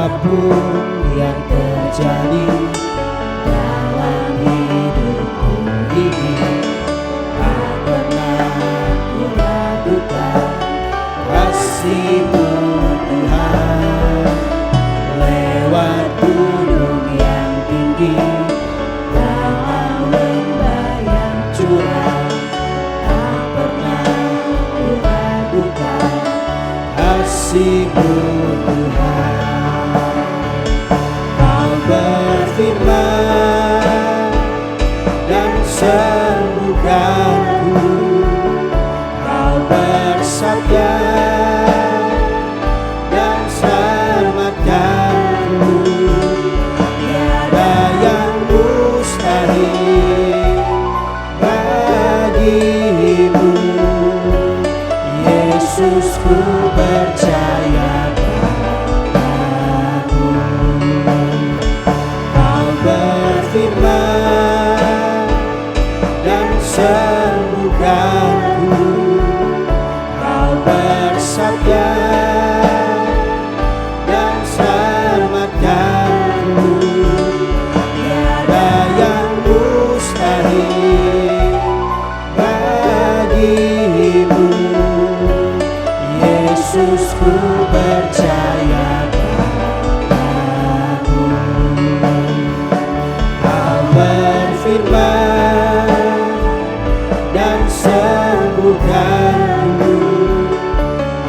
Apapun yang terjadi dalam hidupku ini, tak pernah ku ragukan kasih-Mu Tuhan. Lewat gunung yang tinggi, dalam lembah yang curam, tak pernah ku ragukan kasih-Mu Tuhan. Berfirman dan sembuhkanku, Kau bersabda dan selamatkanku. Tiada yang mustahil bagi-Mu, Yesus, ku percaya. Berfirman dan sembuhkanku, Kau bersabda dan selamatkanku. Tiada yang mustahil bagi-Mu, Yesus, ku percaya. Berfirman dan sembuhkanku,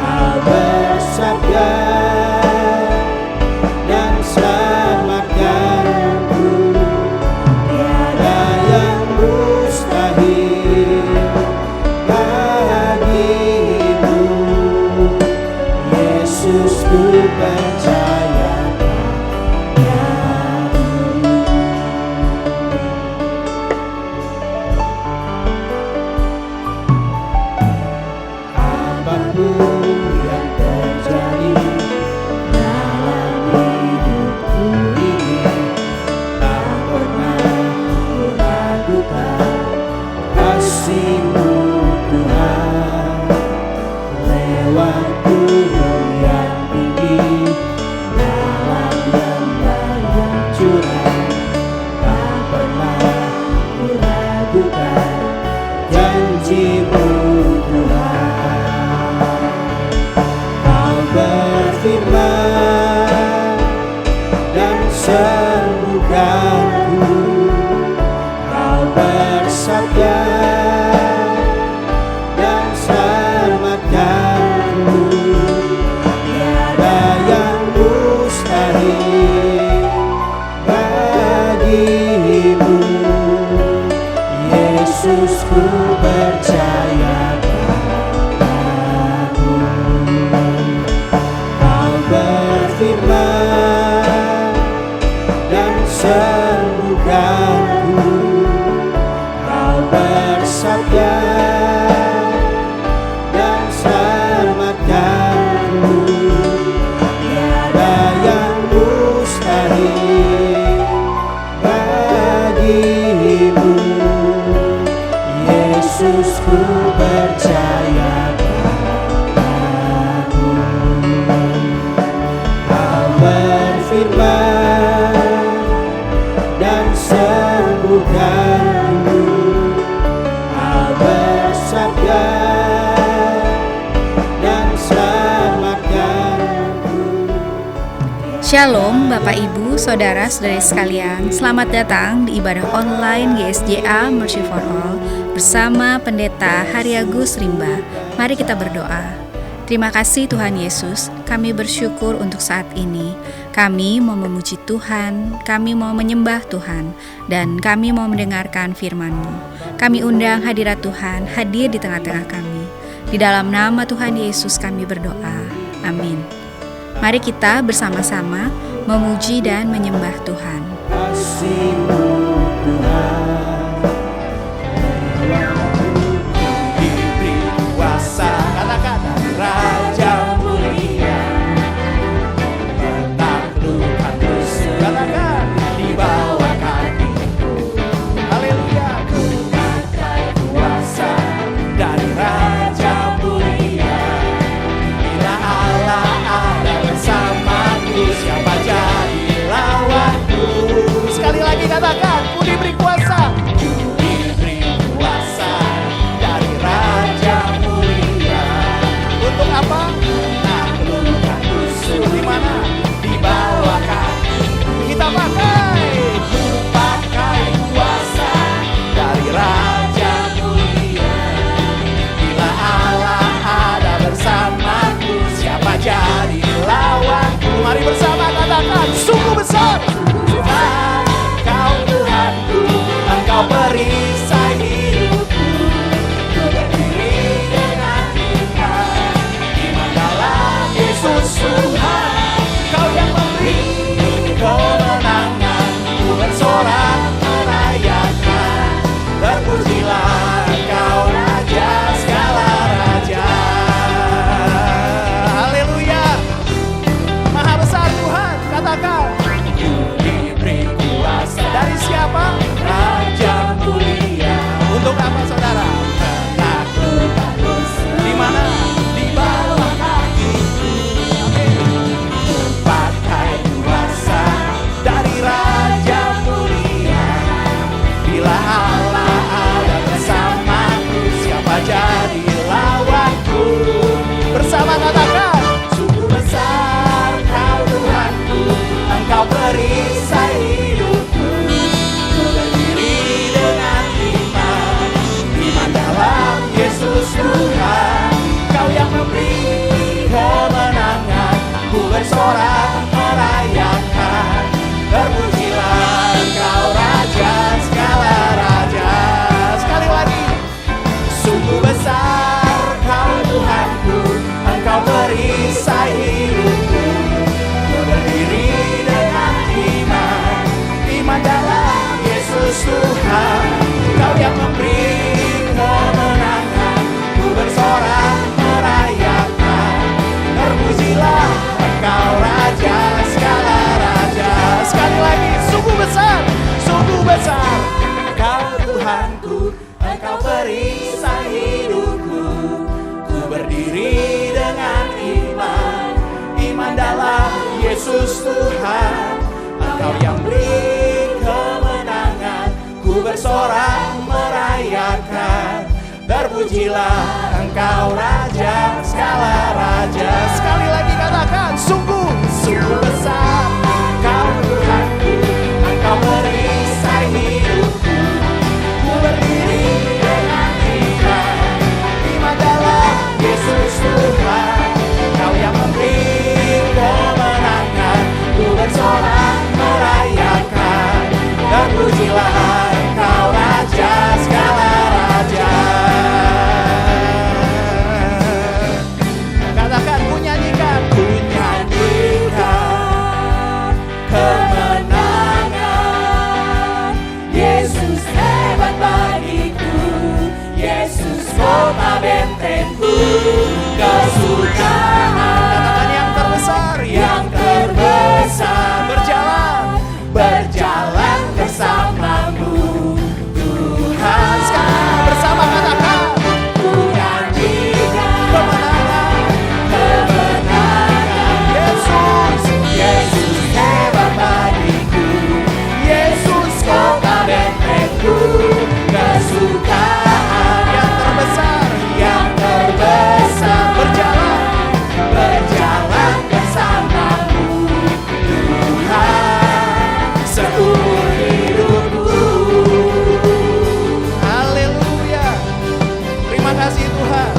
Kau bersabda dan selamatkanku. Tiada yang mustahil bagi-Mu, Yesus, ku percaya. Apapun yang terjadi dalam hidupku ini, tak pernah ku ragukan kasih-Mu Tuhan. Lewat gunung yang tinggi, dalam lembah yang curam, tak pernah ku ragukan janji-Mu Tuhan. Berfirman dan sembuhkanku, Kau bersabda dan selamatkanku. Tiada yang mustahil bagi-Mu, Yesus, ku percaya. Berfirman dan sembuhkanku, Kau bersabda dan selamatkanku. Tiada yang mustahil bagi-Mu, Yesus, ku percaya. Berfirman dan sembuhkanku, Kau bersabda dan selamatkanku. Shalom Bapak Ibu, Saudara-saudari sekalian. Selamat datang di ibadah online GSJA Mercy for All bersama Pendeta Haryagus Rimba. Mari kita berdoa. Terima kasih Tuhan Yesus, kami bersyukur untuk saat ini. Kami mau memuji Tuhan, kami mau menyembah Tuhan, dan kami mau mendengarkan firman-Mu. Kami undang hadirat Tuhan hadir di tengah-tengah kami. Di dalam nama Tuhan Yesus kami berdoa. Amin. Mari kita bersama-sama memuji dan menyembah Tuhan. Kasih-Mu Tuhan. Raja mulia, menaklukkan musuh, katakan di bawah kakiku. Haleluya, ku pakai kuasa dari Raja mulia. Bila Allah ada bersamaku, siapa Yesus Tuhan, Engkau yang beri kemenangan. Ku bersorak merayakan, terpujilah Engkau Raja segala raja. Sekali lagi katakan, sungguh, sungguh besar Engkau Tuhanku, Engkau perisai hidupku. Ku berdiri dengan iman, iman dalam Yesus Tuhan, Engkau yang memberi kemenangan. Ku bersorak merayakan, terpujilah Engkau Raja segala raja. Katakan, ku nyanyikan kemenangan. Yesus hebat bagiku, Yesus kota bentengku, kesukaan. Katakan, yang terbesar, yang terbesar, berjalan bersamamu Tuhan. Sekarang bersama katakan, ku nyanyikan kemenangan. Yesus hebat bagiku, Yesus kota bentengku, kesukaan. Yang terbesar, berjalan bersamamu Tuhan seumur hidupku. Haleluya. Terima kasih Tuhan.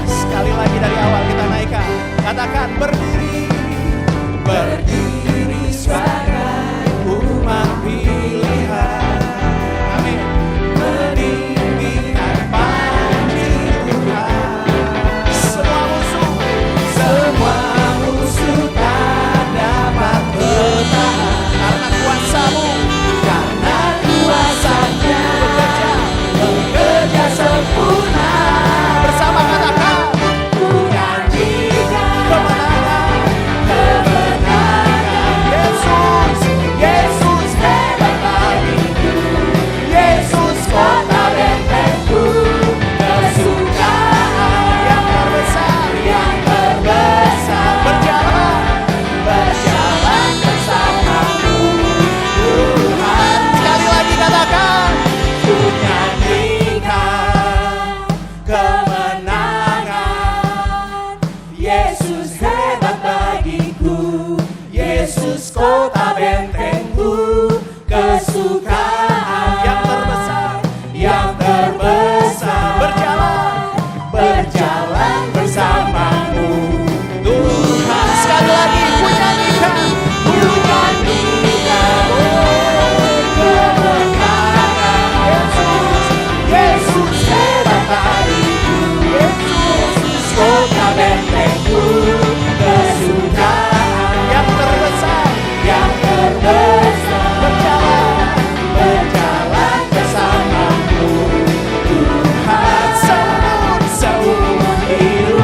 Sekali lagi dari awal kita naikkan. Katakan, berdiri sebagai umat pilihan. Amin. Meninggikan panji Tuhan. Semua musuh tak dapat bertahan. Karena kuasa-Mu bekerja sempurna. Bersama katakan, ku nyanyikan kemenangan. Yesus hebat bagiku, Yesus kota bentengku, kesukaan. Yang terbesar, berjalan bersamamu Tuhan. Sekali lagi katakan, ku nyanyikan kemenangan. Yesus hebat bagiku, Yesus kota bentengku, kesukaan. Yang terbesar, berjalan bersamamu Tuhan. Sekali lagi, ku nyanyikan kemenangan. Yesus hebat bagiku, Yesus kota bentengku, kesukaan. Yang terbesar, berjalan bersamamu Tuhan seumur hidup.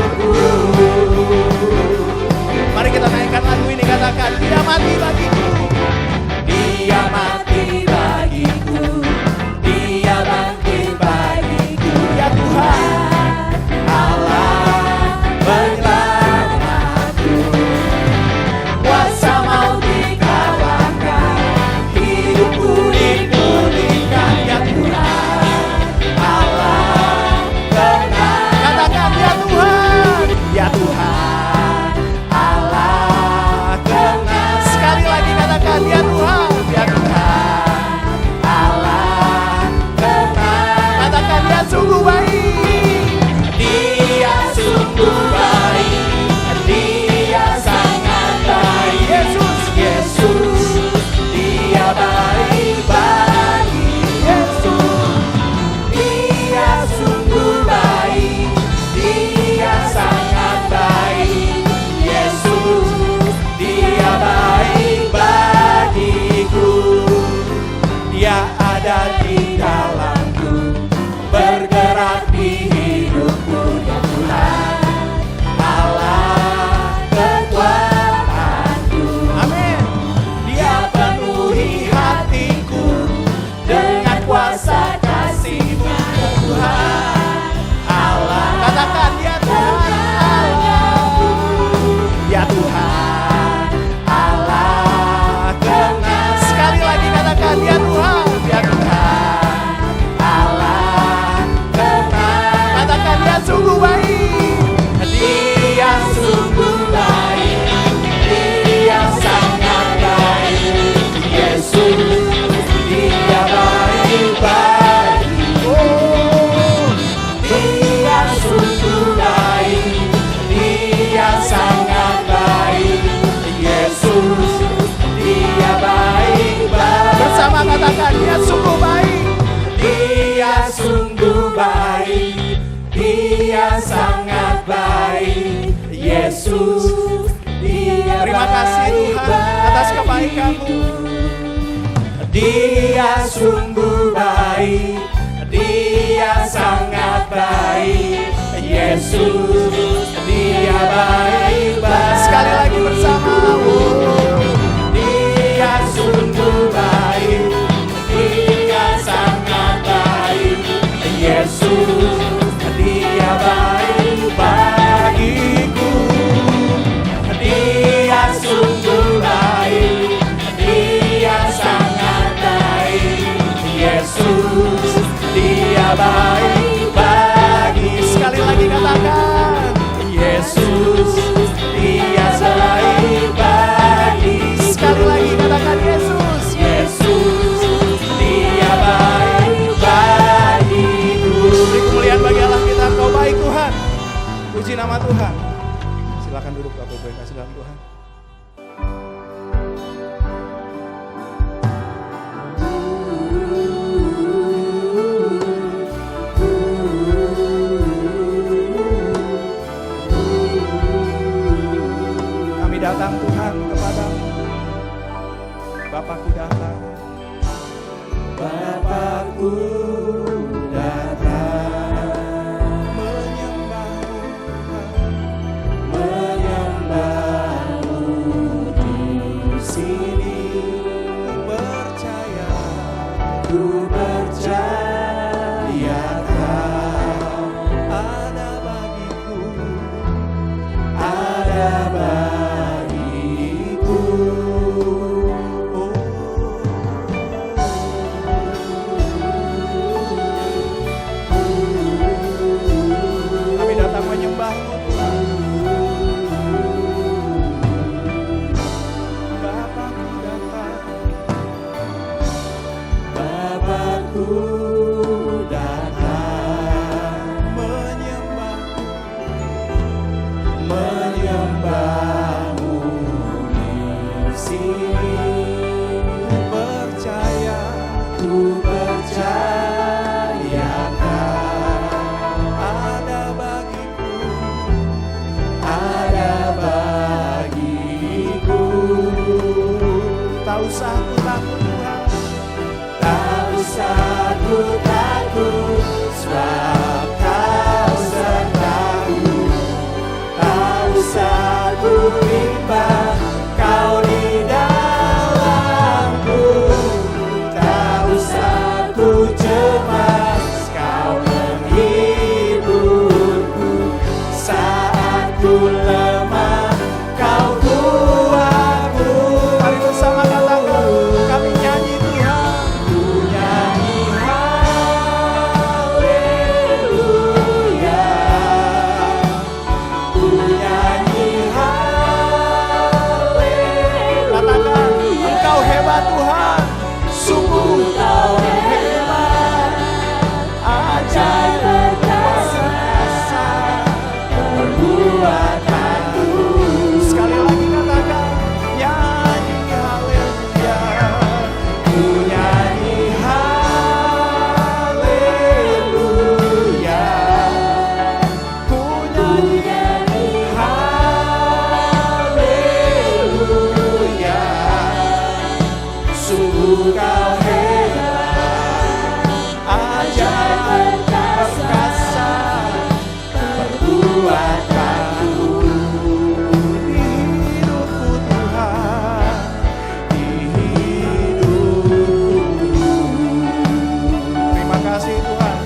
Yesus, Dia Terima kasih Tuhan atas kebaikan-Mu. Dia sungguh baik, Dia sangat baik. Yesus, Dia baik. Sekali lagi bersama. Dia sungguh baik, Dia sangat baik. Yesus, Dia baik bagiku. Dia sungguh baik, Dia sangat baik. Yesus, Dia baik bagi. Sekali lagi katakan. Yesus, Dia baik bagi. Sekali lagi katakan Yesus. Yesus, Dia baik bagiku. Beri kemuliaan bagi Allah kita. Kau baik Tuhan. Puji nama Tuhan. Silakan duduk Bapak Ibu yang kasih dalam Tuhan. Kami datang Tuhan kepada-Mu. Bapakku datang. Bapakku datang Menyembah-Mu Tuhan. menyembah-Mu di sini. Ku percaya Ku percaya Kau ada bagiku. ada bagiku. Kami datang menyembah-Mu Tuhan. Bapakku datang. Bapakku datang menyembah-Mu di sini. Ku percaya Kau ada bagiku. Tak usah ku takut Tuhan. Tak usah ku takut, sebab Kau sertaku. Tak usah ku bimbang, Kau di dalamku. Tak usah ku cemas, Kau menghiburku. Saat ku lemah, Kau kuatku. Mari bersama katakan. Kami nyanyi Tuhan. Ku nyanyi haleluya. Ku nyanyi haleluya. Katakan. Engkau hebat Tuhan. Sungguh Kau hebat, ajaib perkasa perbuatanmu. Sekali lagi katakan. Nyanyi haleluya. Ku nyanyi haleluya. Ku nyanyi. Haleluya. Sungguh Kau hebat, ajaib perkasa perbuatanmu. Di hidupku Tuhan. Di hidupku. Terima kasih Tuhan.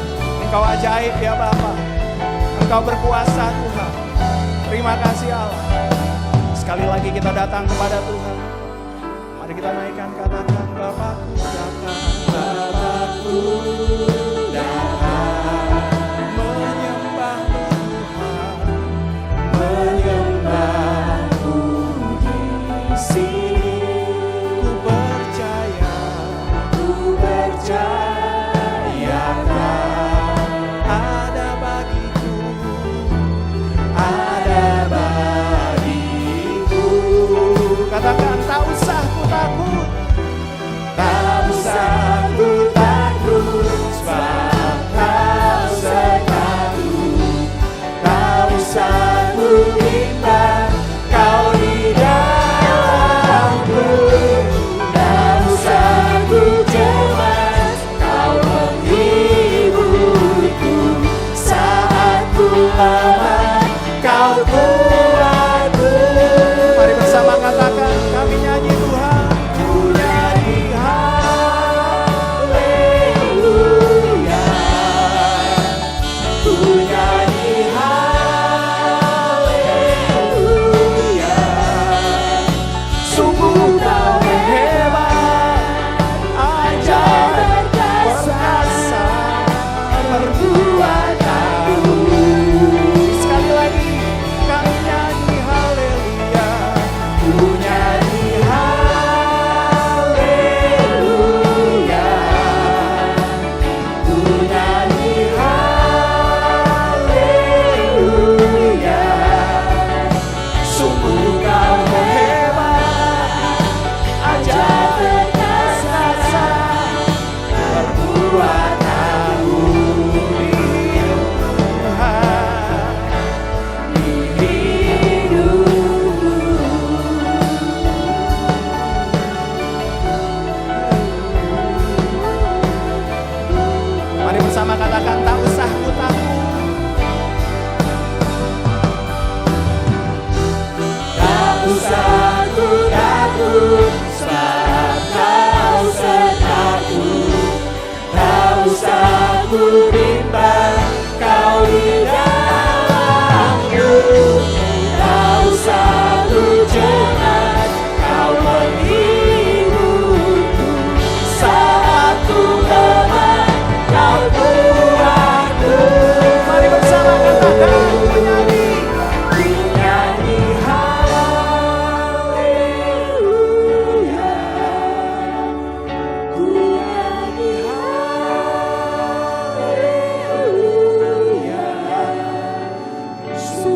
Engkau ajaib ya Bapa. Engkau berkuasa Tuhan. Terima kasih Allah. Sekali lagi kita datang kepada Tuhan. Mari kita naikkan katakan Bapakku datang. Bapakku datang Menyembah-Mu Tuhan. menyembah-Mu di sini. Ku percaya Ku percaya Kau ada bagiku. ada bagiku. Katakan tak usah ku takut. Tak usah ku takut, sebab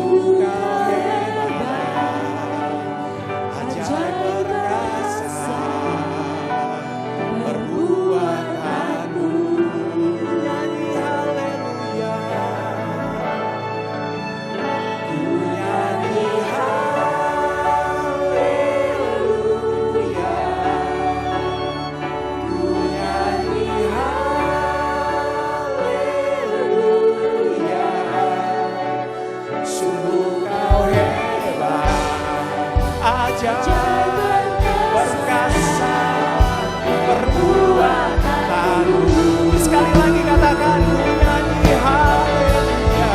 Kau hebat, ajaib perkasa, perbuatanmu. Nyanyi haleluya, ku nyanyi haleluya, ku nyanyi haleluya. Sungguh kau hebat, ajaib perkasa, perbuatanmu. Sekali lagi katakan, ku nyanyi haleluya,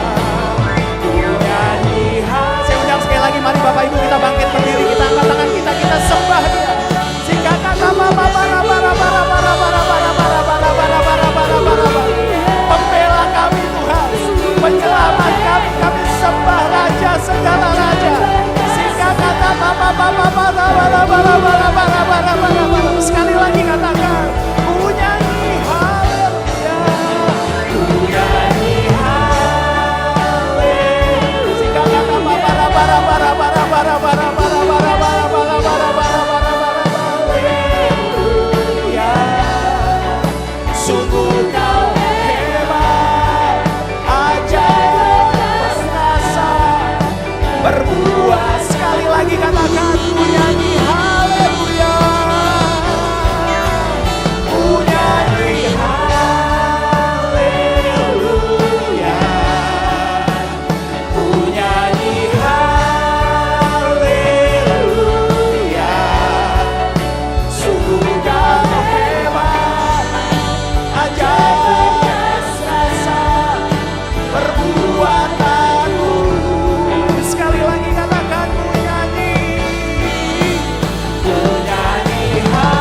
ku nyanyi haleluya. Saya undang sekali lagi, mari Bapak Ibu kita bangkit berdiri, kita angkat tangan kita sembah Dia. Jika kata pembela kami Tuhan, penyelamat kami sembah Raja segala Raja. Jika kata sekali lagi katakan, ku nyanyi haleluya, ku nyanyi haleluya. Jika kata haleluya, sungguh kau hebat, ajaib perkasa, berbuat. Sekali lagi katakan, ku nyanyi haleluya, ku nyanyi haleluya, ku nyanyi haleluya. Sungguh kau hebat, ajaib perkasa, perbuatanmu. Sekali lagi katakan, ku nyanyi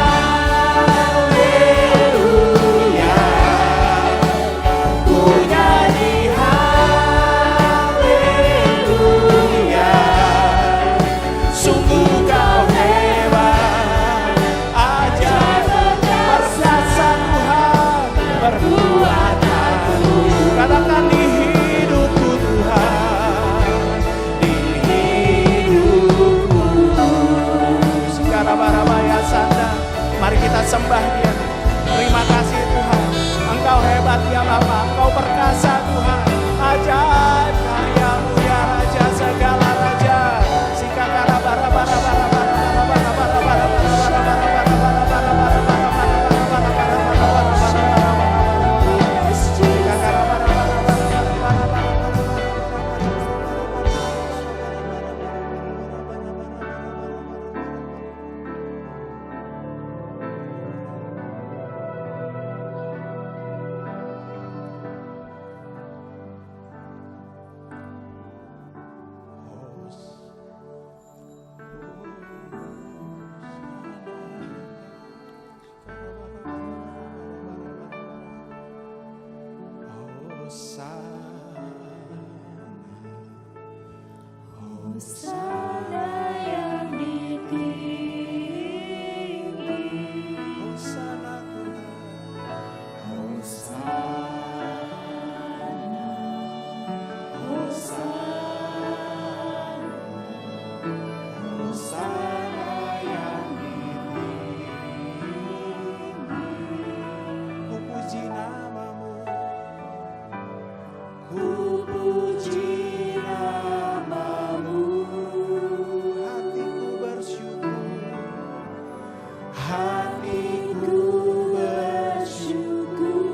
haleluya, ku nyanyi haleluya. Sungguh kau hebat, ajaib perkasa Tuhan, perbuatanmu. Katakan, di hidupku Tuhan, di hidupku. Sekarang Sanda, mari kita sembah Dia. Terima kasih Tuhan, Engkau hebat ya Bapa, Engkau perkasa Tuhan, ajaib karya-Mu ya Raja segala Raja. Hosana yang ditinggi, Hosana Tuhan, Hosana, Hosana, Hosana yang ditinggi. Ku puji namamu, ku puji namamu, hatiku bersyukur, hatiku bersyukur,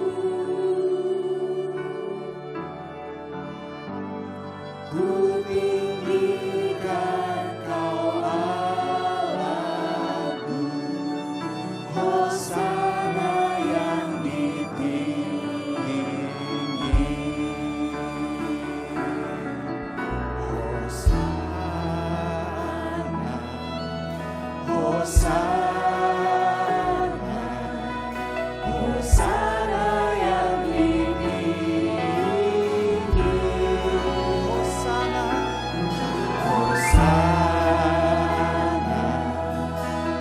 ku tinggikan Kau Allahku, Hosana yang ditinggi. Hosana, Hosana yang ditinggi, Hosana, Hosana,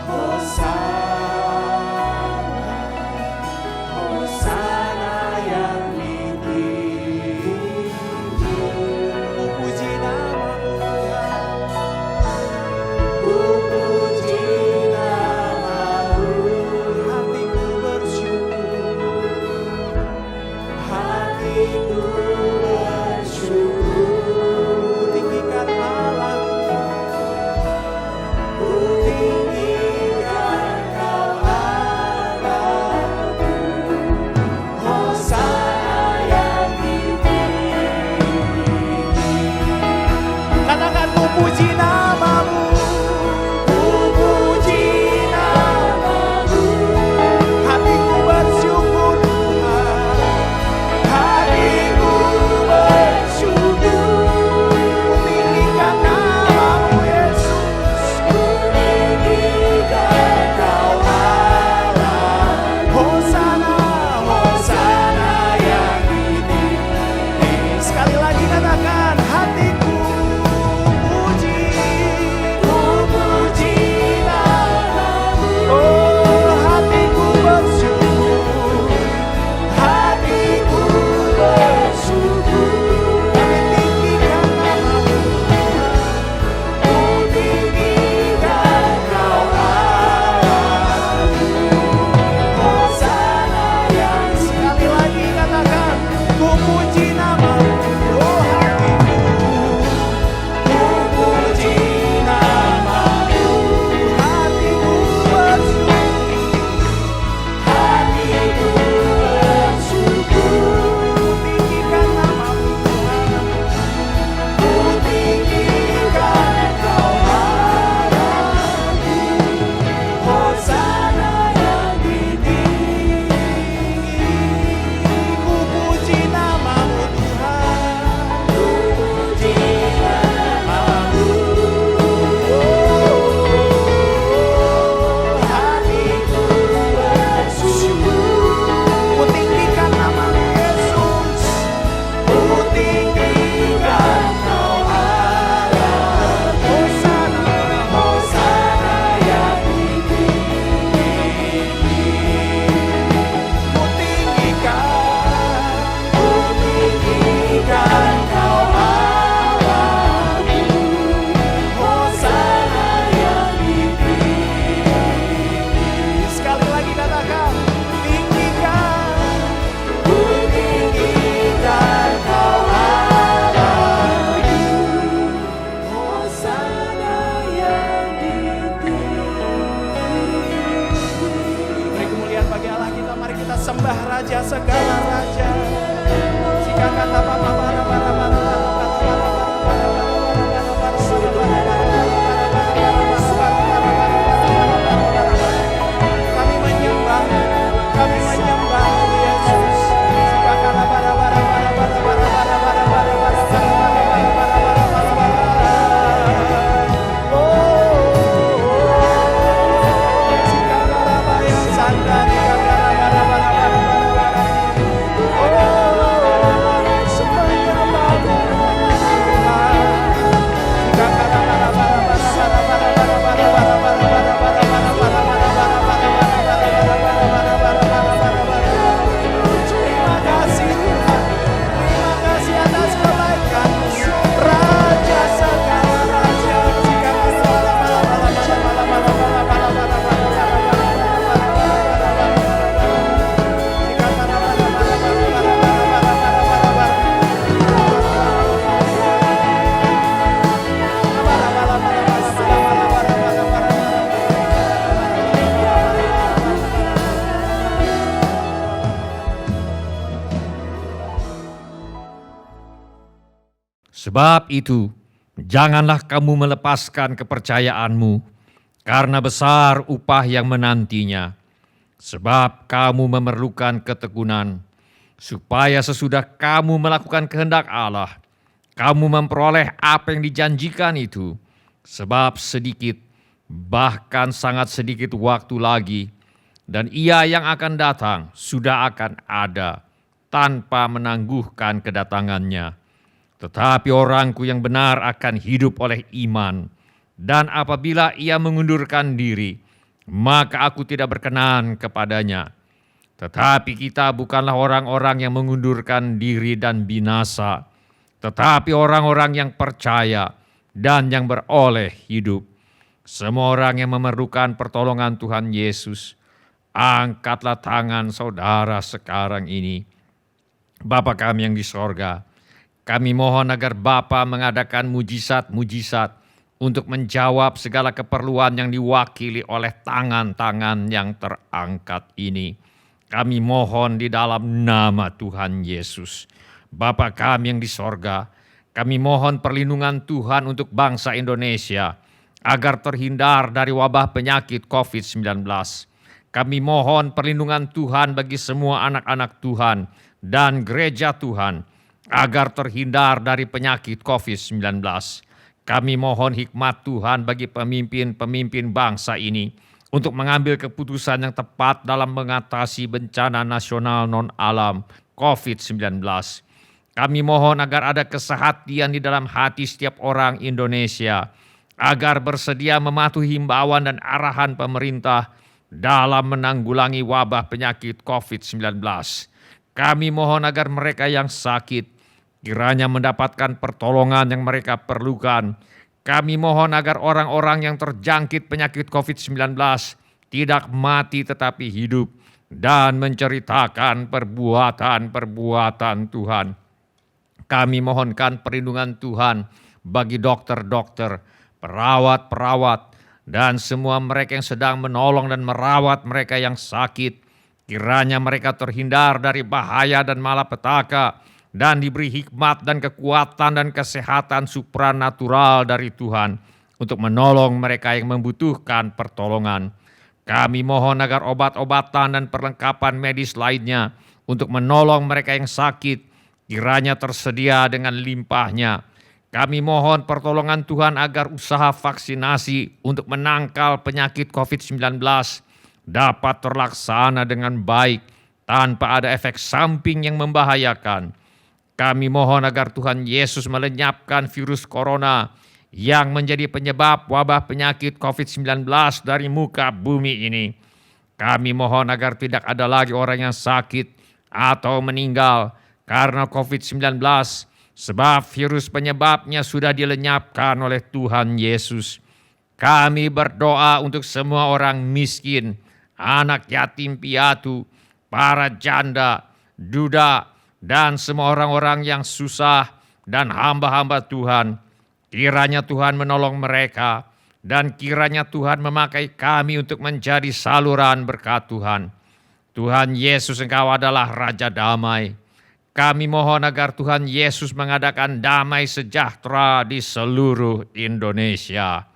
Hosana, Hosana yang ditinggi, ku puji namamu, puji namamu, ku puji namamu. Hatiku bersyukur Tuhan, hatiku bersyukur. Ku tinggikan namamu Yesus, ku tinggikan Kau Allah. Hosana, Hosana yang ditinggi. Sekali lagi katakan, hatiku puji, ku puji namamu. Oh, hatiku bersyukur, hatiku bersyukur. Kami tinggikan namamu, ku tinggikan Kau Allah. Hosana yang sekali lagi katakan, ku puji namamu. Oh, hatiku, ku puji namamu. Hatiku bersyukur, hatiku bersyukur. Ku tinggikan namamu Tuhan, ku tinggikan Kau Allah. Hosana yang ditinggi. Ku puji namamu Tuhan, ku puji namamu. Oh, hatiku bersyukur. Ku tinggikan namamu Yesus, ku tinggikan Kau Allah. Hosana, Hosana yang ditinggi. Ku tinggikan Kau Allah. Hosana yang ditinggi. Sekali lagi katakan, tinggikan, ku tinggikan Kau Allah. Hosana yang ditinggi. Beri kemuliaan bagi Allah kita, mari kita sembah Raja segala raja. Jika kata Bapa bara bara bara kami menyembah, kami menyembah Yesus. Jika kata bara bara bara bara bara bara bara bara bara Terima kasih Tuhan, terima kasih atas kebaikan-Mu, Raja segala raja. Jika Sebab itu, janganlah kamu melepaskan kepercayaanmu, karena besar upah yang menantinya. Sebab kamu memerlukan ketekunan, supaya sesudah kamu melakukan kehendak Allah, kamu memperoleh apa yang dijanjikan itu. Sebab sedikit, bahkan sangat sedikit waktu lagi, dan Ia yang akan datang sudah akan ada, tanpa menangguhkan kedatangannya. Tetapi orangku yang benar akan hidup oleh iman, dan apabila ia mengundurkan diri, maka aku tidak berkenan kepadanya. Tetapi kita bukanlah orang-orang yang mengundurkan diri dan binasa, tetapi orang-orang yang percaya dan yang beroleh hidup. Semua orang yang memerlukan pertolongan Tuhan Yesus, angkatlah tangan saudara sekarang ini. Bapa kami yang di sorga, kami mohon agar Bapa mengadakan mujizat-mujizat untuk menjawab segala keperluan yang diwakili oleh tangan-tangan yang terangkat ini. Kami mohon di dalam nama Tuhan Yesus. Bapa kami yang di sorga, Kami mohon perlindungan Tuhan untuk bangsa Indonesia agar terhindar dari wabah penyakit COVID-19. Kami mohon perlindungan Tuhan bagi semua anak-anak Tuhan dan gereja Tuhan agar terhindar dari penyakit COVID-19. Kami mohon hikmat Tuhan bagi pemimpin-pemimpin bangsa ini untuk mengambil keputusan yang tepat dalam mengatasi bencana nasional non-alam COVID-19. Kami mohon agar ada kesehatian di dalam hati setiap orang Indonesia, agar bersedia mematuhi himbauan dan arahan pemerintah dalam menanggulangi wabah penyakit COVID-19. Kami mohon agar mereka yang sakit kiranya mendapatkan pertolongan yang mereka perlukan. Kami mohon agar orang-orang yang terjangkit penyakit COVID-19 tidak mati tetapi hidup dan menceritakan perbuatan-perbuatan Tuhan. Kami mohonkan perlindungan Tuhan bagi dokter-dokter, perawat-perawat, dan semua mereka yang sedang menolong dan merawat mereka yang sakit. Kiranya mereka terhindar dari bahaya dan malapetaka dan diberi hikmat dan kekuatan dan kesehatan supranatural dari Tuhan untuk menolong mereka yang membutuhkan pertolongan. Kami mohon agar obat-obatan dan perlengkapan medis lainnya untuk menolong mereka yang sakit kiranya tersedia dengan limpahnya. Kami mohon pertolongan Tuhan agar usaha vaksinasi untuk menangkal penyakit COVID-19 dapat terlaksana dengan baik tanpa ada efek samping yang membahayakan. Kami mohon agar Tuhan Yesus melenyapkan virus corona yang menjadi penyebab wabah penyakit COVID-19 dari muka bumi ini. Kami mohon agar tidak ada lagi orang yang sakit atau meninggal karena COVID-19, sebab virus penyebabnya sudah dilenyapkan oleh Tuhan Yesus. Kami berdoa untuk semua orang miskin, anak yatim piatu, para janda, duda, dan semua orang-orang yang susah dan hamba-hamba Tuhan. Kiranya Tuhan menolong mereka dan kiranya Tuhan memakai kami untuk menjadi saluran berkat Tuhan. Tuhan Yesus, Engkau adalah Raja Damai. Kami mohon agar Tuhan Yesus mengadakan damai sejahtera di seluruh Indonesia.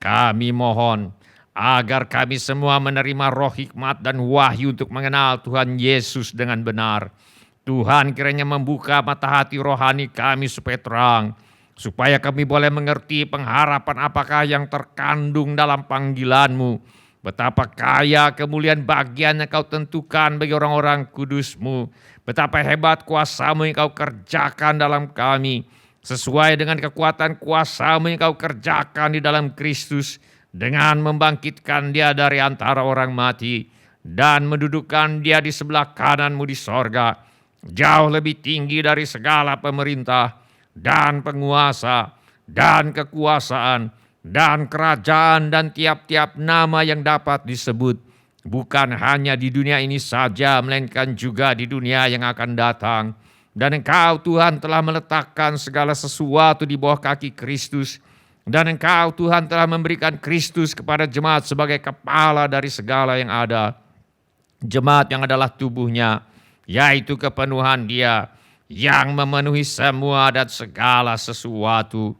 Kami mohon agar kami semua menerima roh hikmat dan wahyu untuk mengenal Tuhan Yesus dengan benar. Tuhan kiranya membuka mata hati rohani kami supaya terang, supaya kami boleh mengerti pengharapan apakah yang terkandung dalam panggilan-Mu. Betapa kaya kemuliaan bagian yang Kau tentukan bagi orang-orang kudus-Mu. Betapa hebat kuasa-Mu yang Kau kerjakan dalam kami. Sesuai dengan kekuatan kuasa-Mu yang Kau kerjakan di dalam Kristus. Dengan membangkitkan Dia dari antara orang mati. Dan mendudukkan Dia di sebelah kanan-Mu di sorga. Jauh lebih tinggi dari segala pemerintah dan penguasa dan kekuasaan dan kerajaan dan tiap-tiap nama yang dapat disebut, bukan hanya di dunia ini saja, melainkan juga di dunia yang akan datang. Dan Engkau Tuhan telah meletakkan segala sesuatu di bawah kaki Kristus, dan Engkau Tuhan telah memberikan Kristus kepada jemaat sebagai kepala dari segala yang ada. Jemaat yang adalah tubuhnya, yaitu kepenuhan Dia yang memenuhi semua dan segala sesuatu.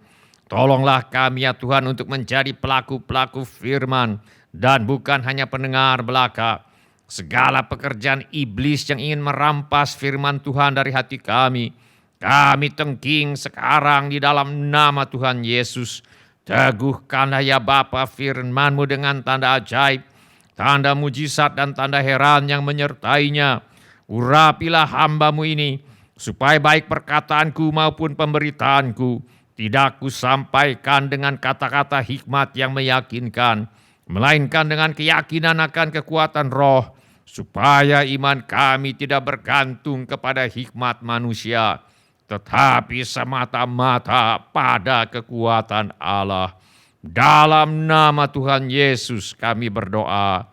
Tolonglah kami ya Tuhan untuk menjadi pelaku-pelaku firman dan bukan hanya pendengar belaka. Segala pekerjaan iblis yang ingin merampas firman Tuhan dari hati kami, kami tengking sekarang di dalam nama Tuhan Yesus. Teguhkanlah ya Bapa firman-Mu dengan tanda ajaib, tanda mujizat dan tanda heran yang menyertainya. Urapilah hamba-Mu ini, supaya baik perkataanku maupun pemberitaanku tidak kusampaikan dengan kata-kata hikmat yang meyakinkan, melainkan dengan keyakinan akan kekuatan roh, supaya iman kami tidak bergantung kepada hikmat manusia, tetapi semata-mata pada kekuatan Allah. Dalam nama Tuhan Yesus kami berdoa.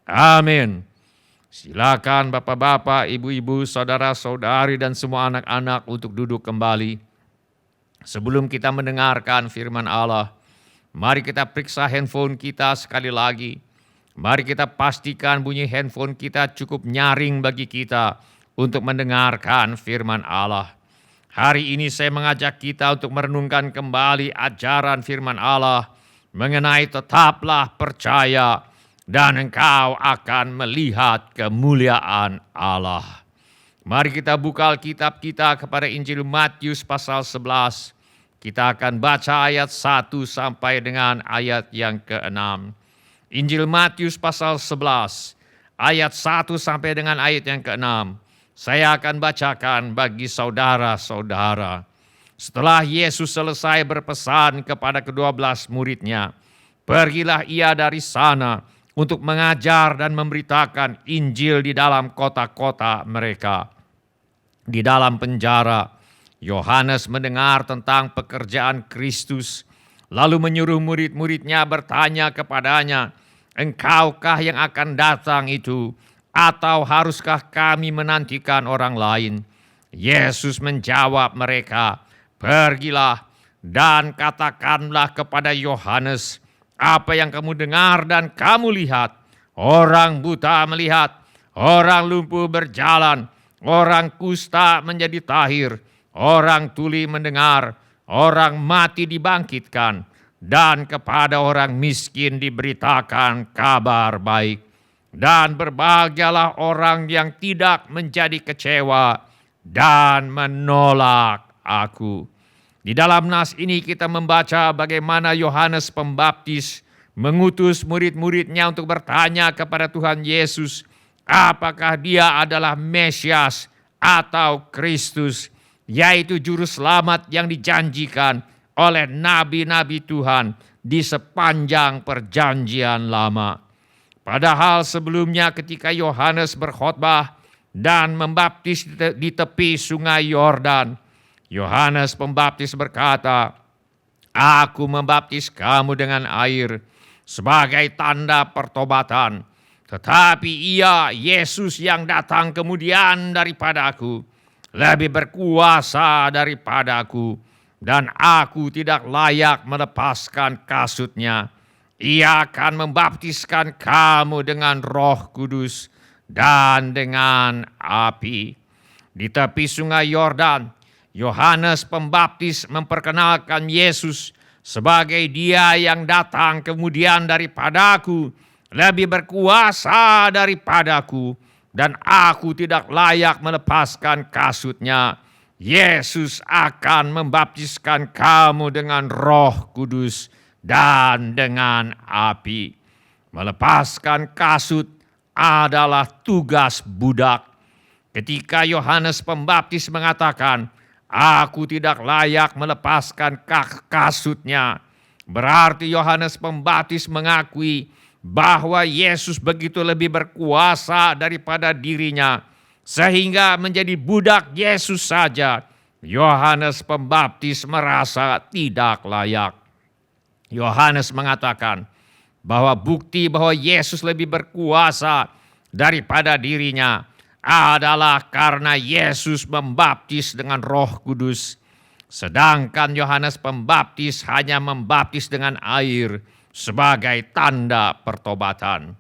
Amin. Silakan bapak-bapak, ibu-ibu, saudara-saudari, dan semua anak-anak untuk duduk kembali. Sebelum kita mendengarkan firman Allah, mari kita periksa handphone kita sekali lagi. Mari kita pastikan bunyi handphone kita cukup nyaring bagi kita untuk mendengarkan firman Allah. Hari ini saya mengajak kita untuk merenungkan kembali ajaran firman Allah mengenai tetaplah percaya dan engkau akan melihat kemuliaan Allah. Mari kita buka Alkitab kita kepada Injil Matius pasal 11. Kita akan baca ayat 1 sampai dengan ayat yang ke-6. Injil Matius pasal 11, ayat 1 sampai dengan ayat yang ke-6. Saya akan bacakan bagi saudara-saudara. Setelah Yesus selesai berpesan kepada ke-12 muridnya, pergilah ia dari sana untuk mengajar dan memberitakan Injil di dalam kota-kota mereka. Di dalam penjara, Yohanes mendengar tentang pekerjaan Kristus, lalu menyuruh murid-muridnya bertanya kepadanya, "Engkaukah yang akan datang itu, atau haruskah kami menantikan orang lain?" Yesus menjawab mereka, "Pergilah dan katakanlah kepada Yohanes apa yang kamu dengar dan kamu lihat. Orang buta melihat, orang lumpuh berjalan, orang kusta menjadi tahir, orang tuli mendengar, orang mati dibangkitkan, dan kepada orang miskin diberitakan kabar baik. Dan berbahagialah orang yang tidak menjadi kecewa dan menolak aku." Di dalam nas ini kita membaca bagaimana Yohanes Pembaptis mengutus murid-muridnya untuk bertanya kepada Tuhan Yesus, apakah dia adalah Mesias atau Kristus, yaitu juru selamat yang dijanjikan oleh nabi-nabi Tuhan di sepanjang perjanjian lama. Padahal sebelumnya ketika Yohanes berkhotbah dan membaptis di tepi sungai Yordan, Yohanes Pembaptis berkata, "Aku membaptis kamu dengan air sebagai tanda pertobatan. Tetapi ia, Yesus yang datang kemudian daripada aku, lebih berkuasa daripada aku, dan aku tidak layak melepaskan kasutnya. Ia akan membaptiskan kamu dengan Roh Kudus dan dengan api." Di tepi sungai Yordan, Yohanes Pembaptis memperkenalkan Yesus sebagai Dia yang datang kemudian daripadaku, lebih berkuasa daripadaku, dan aku tidak layak melepaskan kasutnya. Yesus akan membaptiskan kamu dengan Roh Kudus dan dengan api. Melepaskan kasut adalah tugas budak. Ketika Yohanes Pembaptis mengatakan, "Aku tidak layak melepaskan kasutnya," berarti Yohanes Pembaptis mengakui bahwa Yesus begitu lebih berkuasa daripada dirinya, sehingga menjadi budak Yesus saja Yohanes Pembaptis merasa tidak layak. Yohanes mengatakan bahwa bukti bahwa Yesus lebih berkuasa daripada dirinya adalah karena Yesus membaptis dengan Roh Kudus, sedangkan Yohanes Pembaptis hanya membaptis dengan air sebagai tanda pertobatan.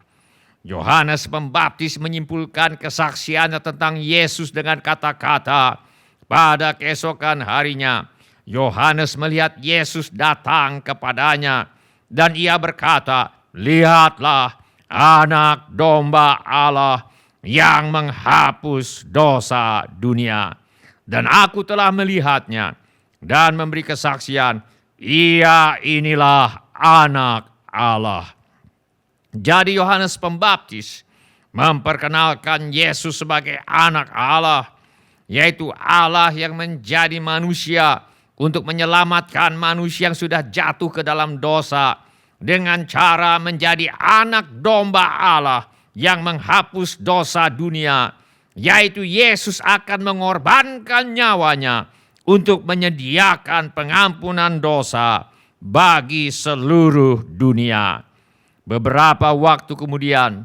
Yohanes Pembaptis menyimpulkan kesaksiannya tentang Yesus dengan kata-kata, pada keesokan harinya Yohanes melihat Yesus datang kepadanya dan ia berkata, "Lihatlah anak domba Allah yang menghapus dosa dunia. Dan aku telah melihatnya dan memberi kesaksian, ia inilah anak Allah." Jadi Yohanes Pembaptis memperkenalkan Yesus sebagai anak Allah, yaitu Allah yang menjadi manusia untuk menyelamatkan manusia yang sudah jatuh ke dalam dosa dengan cara menjadi anak domba Allah yang menghapus dosa dunia, yaitu Yesus akan mengorbankan nyawanya untuk menyediakan pengampunan dosa bagi seluruh dunia. Beberapa waktu kemudian,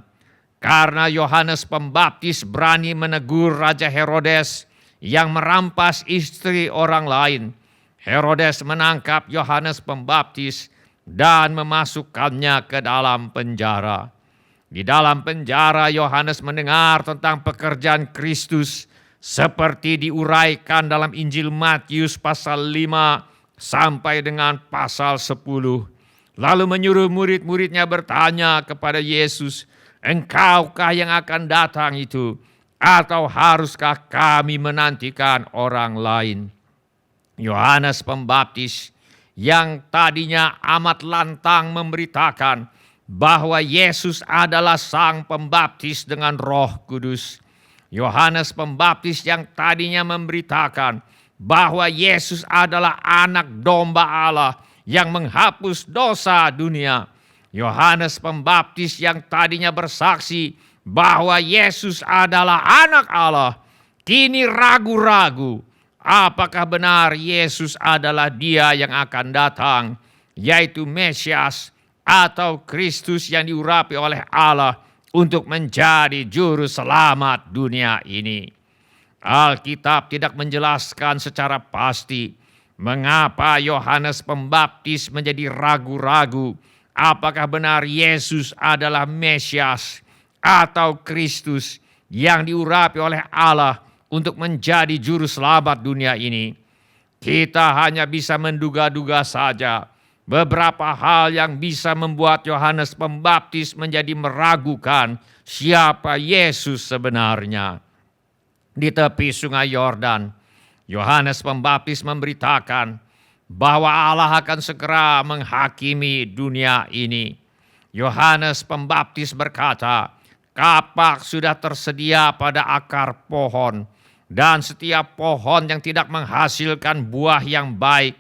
karena Yohanes Pembaptis berani menegur Raja Herodes yang merampas istri orang lain, Herodes menangkap Yohanes Pembaptis dan memasukkannya ke dalam penjara. Di dalam penjara Yohanes mendengar tentang pekerjaan Kristus seperti diuraikan dalam Injil Matius pasal 5 sampai dengan pasal 10. Lalu menyuruh murid-muridnya bertanya kepada Yesus, "Engkaukah yang akan datang itu? Atau haruskah kami menantikan orang lain?" Yohanes Pembaptis yang tadinya amat lantang memberitakan bahwa Yesus adalah Sang Pembaptis dengan Roh Kudus. Yohanes Pembaptis yang tadinya memberitakan bahwa Yesus adalah anak domba Allah yang menghapus dosa dunia. Yohanes Pembaptis yang tadinya bersaksi bahwa Yesus adalah anak Allah, kini ragu-ragu apakah benar Yesus adalah Dia yang akan datang, yaitu Mesias atau Kristus yang diurapi oleh Allah untuk menjadi juru selamat dunia ini. Alkitab tidak menjelaskan secara pasti mengapa Yohanes Pembaptis menjadi ragu-ragu apakah benar Yesus adalah Mesias atau Kristus yang diurapi oleh Allah untuk menjadi juru selamat dunia ini. Kita hanya bisa menduga-duga saja beberapa hal yang bisa membuat Yohanes Pembaptis menjadi meragukan siapa Yesus sebenarnya. Di tepi sungai Yordan, Yohanes Pembaptis memberitakan bahwa Allah akan segera menghakimi dunia ini. Yohanes Pembaptis berkata, "Kapak sudah tersedia pada akar pohon, dan setiap pohon yang tidak menghasilkan buah yang baik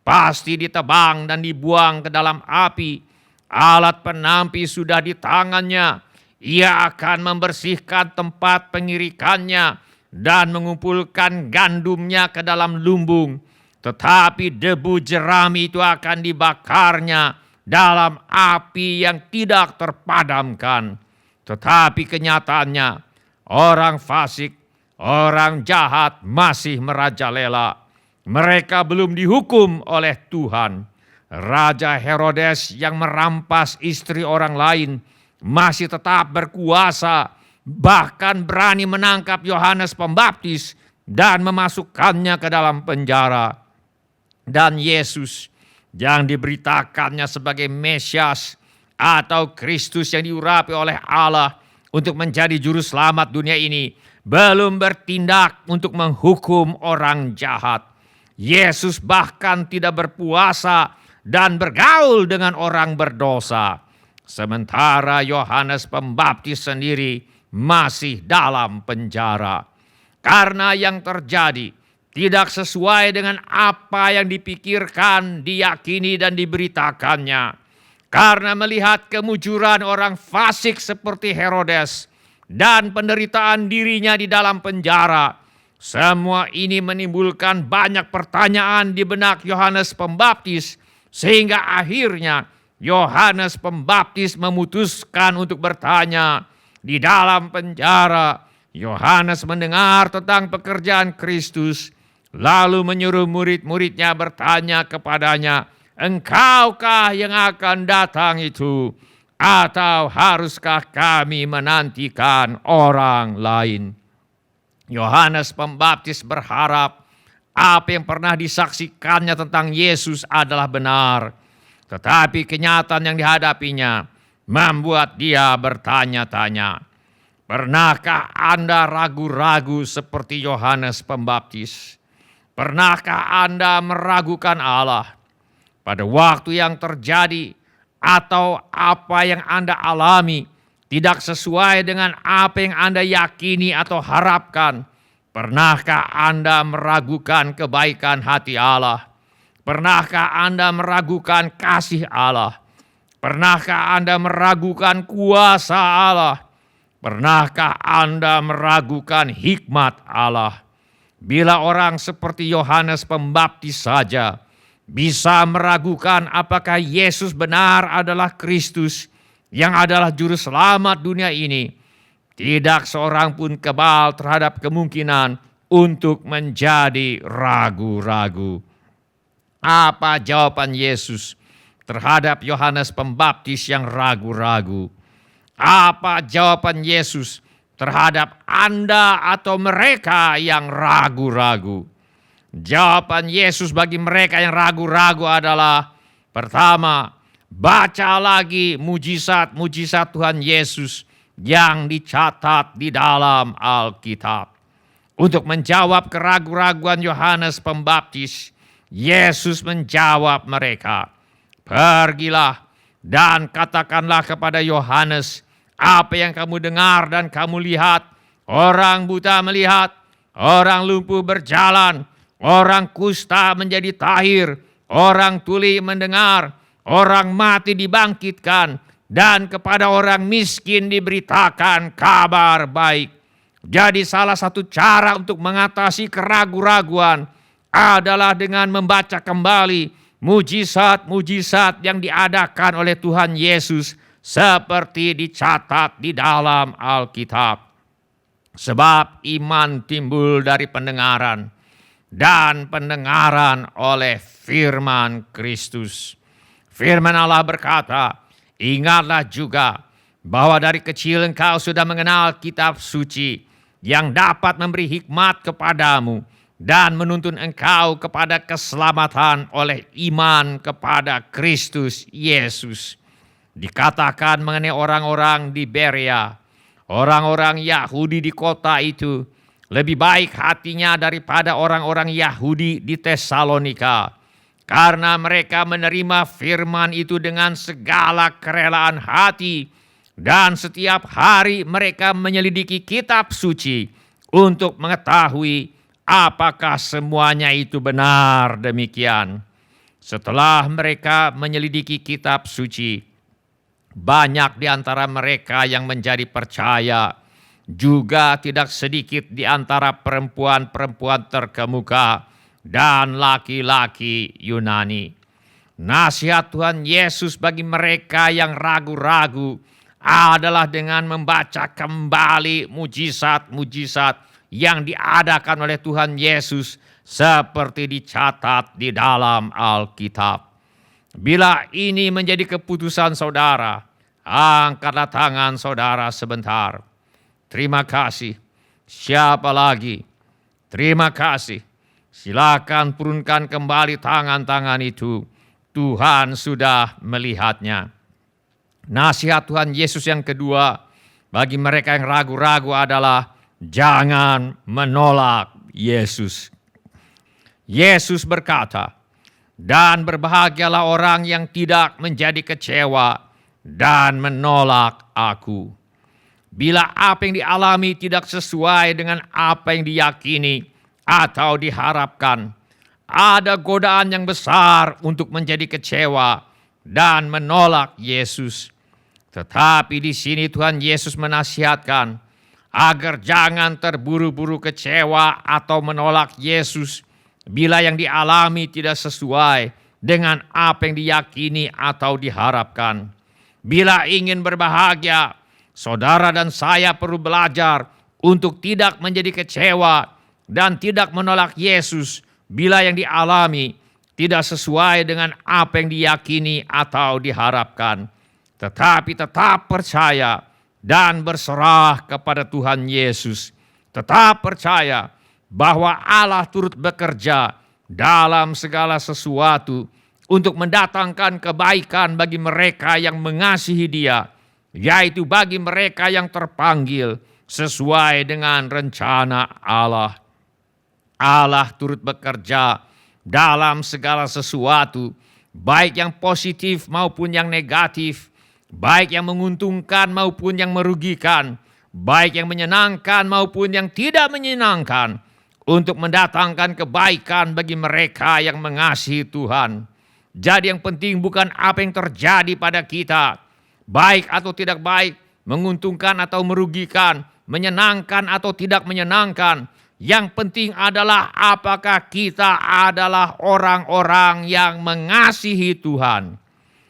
pasti ditebang dan dibuang ke dalam api. Alat penampi sudah di tangannya. Ia akan membersihkan tempat pengirikannya dan mengumpulkan gandumnya ke dalam lumbung. Tetapi debu jerami itu akan dibakarnya dalam api yang tidak terpadamkan." Tetapi kenyataannya, orang fasik, orang jahat masih merajalela. Mereka belum dihukum oleh Tuhan. Raja Herodes yang merampas istri orang lain masih tetap berkuasa, bahkan berani menangkap Yohanes Pembaptis dan memasukkannya ke dalam penjara. Dan Yesus yang diberitakannya sebagai Mesias atau Kristus yang diurapi oleh Allah untuk menjadi juru selamat dunia ini belum bertindak untuk menghukum orang jahat. Yesus bahkan tidak berpuasa dan bergaul dengan orang berdosa. Sementara Yohanes Pembaptis sendiri masih dalam penjara. Karena yang terjadi tidak sesuai dengan apa yang dipikirkan, diyakini dan diberitakannya. Karena melihat kemujuran orang fasik seperti Herodes dan penderitaan dirinya di dalam penjara, semua ini menimbulkan banyak pertanyaan di benak Yohanes Pembaptis, sehingga akhirnya Yohanes Pembaptis memutuskan untuk bertanya. Di dalam penjara, Yohanes mendengar tentang pekerjaan Kristus, lalu menyuruh murid-muridnya bertanya kepadanya, "Engkaukah yang akan datang itu? Atau haruskah kami menantikan orang lain?" Yohanes Pembaptis berharap apa yang pernah disaksikannya tentang Yesus adalah benar. Tetapi kenyataan yang dihadapinya membuat dia bertanya-tanya. Pernahkah Anda ragu-ragu seperti Yohanes Pembaptis? Pernahkah Anda meragukan Allah? Pada waktu yang terjadi atau apa yang Anda alami tidak sesuai dengan apa yang Anda yakini atau harapkan, pernahkah Anda meragukan kebaikan hati Allah? Pernahkah Anda meragukan kasih Allah? Pernahkah Anda meragukan kuasa Allah? Pernahkah Anda meragukan hikmat Allah? Bila orang seperti Yohanes Pembaptis saja bisa meragukan apakah Yesus benar adalah Kristus yang adalah juru selamat dunia ini, tidak seorang pun kebal terhadap kemungkinan untuk menjadi ragu-ragu. Apa jawaban Yesus terhadap Yohanes Pembaptis yang ragu-ragu? Apa jawaban Yesus terhadap Anda atau mereka yang ragu-ragu? Jawaban Yesus bagi mereka yang ragu-ragu adalah, pertama, baca lagi mujizat-mujizat Tuhan Yesus yang dicatat di dalam Alkitab. Untuk menjawab keraguan-raguan Yohanes Pembaptis, Yesus menjawab mereka, "Pergilah dan katakanlah kepada Yohanes, apa yang kamu dengar dan kamu lihat, orang buta melihat, orang lumpuh berjalan, orang kusta menjadi tahir, orang tuli mendengar, orang mati dibangkitkan, dan kepada orang miskin diberitakan kabar baik." Jadi salah satu cara untuk mengatasi keraguan-raguan adalah dengan membaca kembali mujizat-mujizat yang diadakan oleh Tuhan Yesus seperti dicatat di dalam Alkitab. Sebab iman timbul dari pendengaran, dan pendengaran oleh firman Kristus. Firman Allah berkata, "Ingatlah juga bahwa dari kecil engkau sudah mengenal kitab suci yang dapat memberi hikmat kepadamu dan menuntun engkau kepada keselamatan oleh iman kepada Kristus Yesus." Dikatakan mengenai orang-orang di Berea, orang-orang Yahudi di kota itu lebih baik hatinya daripada orang-orang Yahudi di Tesalonika, karena mereka menerima firman itu dengan segala kerelaan hati, dan setiap hari mereka menyelidiki kitab suci untuk mengetahui apakah semuanya itu benar demikian. Setelah mereka menyelidiki kitab suci, banyak di antara mereka yang menjadi percaya, juga tidak sedikit di antara perempuan-perempuan terkemuka dan laki-laki Yunani. Nasihat Tuhan Yesus bagi mereka yang ragu-ragu adalah dengan membaca kembali mujizat-mujizat yang diadakan oleh Tuhan Yesus seperti dicatat di dalam Alkitab. Bila ini menjadi keputusan saudara, angkatlah tangan saudara sebentar. Terima kasih. Siapa lagi? Terima kasih. Silakan turunkan kembali tangan-tangan itu. Tuhan sudah melihatnya. Nasihat Tuhan Yesus yang kedua bagi mereka yang ragu-ragu adalah jangan menolak Yesus. Yesus berkata, "Dan berbahagialah orang yang tidak menjadi kecewa dan menolak Aku." Bila apa yang dialami tidak sesuai dengan apa yang diyakini atau diharapkan, ada godaan yang besar untuk menjadi kecewa dan menolak Yesus. Tetapi di sini Tuhan Yesus menasihatkan agar jangan terburu-buru kecewa atau menolak Yesus bila yang dialami tidak sesuai dengan apa yang diyakini atau diharapkan. Bila ingin berbahagia, saudara dan saya perlu belajar untuk tidak menjadi kecewa dan tidak menolak Yesus bila yang dialami tidak sesuai dengan apa yang diyakini atau diharapkan. Tetapi tetap percaya dan berserah kepada Tuhan Yesus. Tetap percaya bahwa Allah turut bekerja dalam segala sesuatu untuk mendatangkan kebaikan bagi mereka yang mengasihi Dia, yaitu bagi mereka yang terpanggil sesuai dengan rencana Allah. Allah turut bekerja dalam segala sesuatu, baik yang positif maupun yang negatif, baik yang menguntungkan maupun yang merugikan, baik yang menyenangkan maupun yang tidak menyenangkan, untuk mendatangkan kebaikan bagi mereka yang mengasihi Tuhan. Jadi yang penting bukan apa yang terjadi pada kita, baik atau tidak baik, menguntungkan atau merugikan, menyenangkan atau tidak menyenangkan. Yang penting adalah apakah kita adalah orang-orang yang mengasihi Tuhan.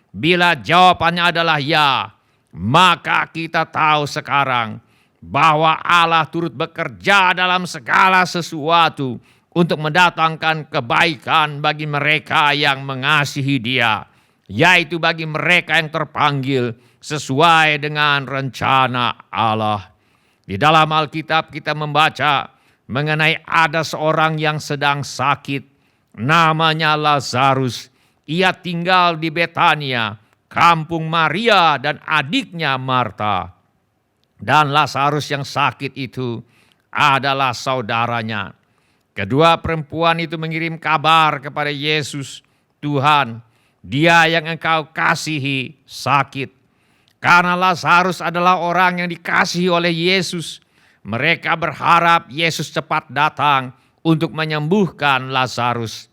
Bila jawabannya adalah ya, maka kita tahu sekarang bahwa Allah turut bekerja dalam segala sesuatu untuk mendatangkan kebaikan bagi mereka yang mengasihi Dia, yaitu bagi mereka yang terpanggil sesuai dengan rencana Allah. Di dalam Alkitab kita membaca mengenai ada seorang yang sedang sakit, namanya Lazarus. Ia tinggal di Betania, kampung Maria dan adiknya Marta. Dan Lazarus yang sakit itu adalah saudaranya. Kedua perempuan itu mengirim kabar kepada Yesus, "Tuhan, dia yang engkau kasihi sakit." Karena Lazarus adalah orang yang dikasihi oleh Yesus, mereka berharap Yesus cepat datang untuk menyembuhkan Lazarus.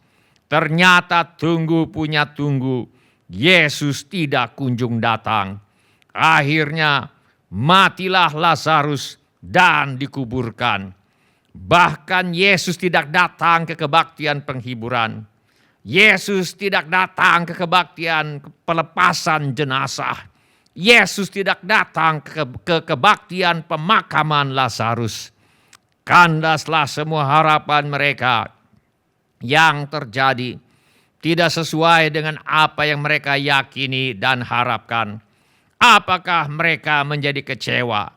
Ternyata tunggu punya tunggu, Yesus tidak kunjung datang. Akhirnya matilah Lazarus dan dikuburkan. Bahkan Yesus tidak datang ke kebaktian penghiburan. Yesus tidak datang ke kebaktian pelepasan jenazah. Yesus tidak datang ke kebaktian pemakaman Lazarus. Kandaslah semua harapan mereka yang terjadi tidak sesuai dengan apa yang mereka yakini dan harapkan. Apakah mereka menjadi kecewa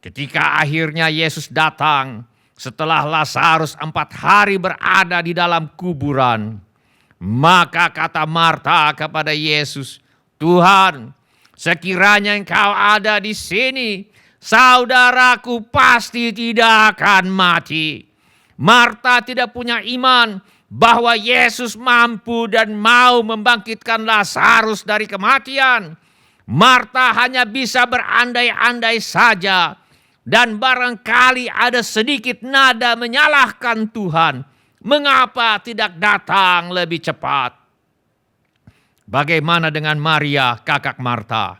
ketika akhirnya Yesus datang setelah Lazarus 4 hari berada di dalam kuburan? Maka kata Marta kepada Yesus, "Tuhan, sekiranya engkau ada di sini, saudaraku pasti tidak akan mati." Marta tidak punya iman bahwa Yesus mampu dan mau membangkitkan Lazarus dari kematian. Marta hanya bisa berandai-andai saja dan barangkali ada sedikit nada menyalahkan Tuhan. Mengapa tidak datang lebih cepat? Bagaimana dengan Maria, kakak Marta?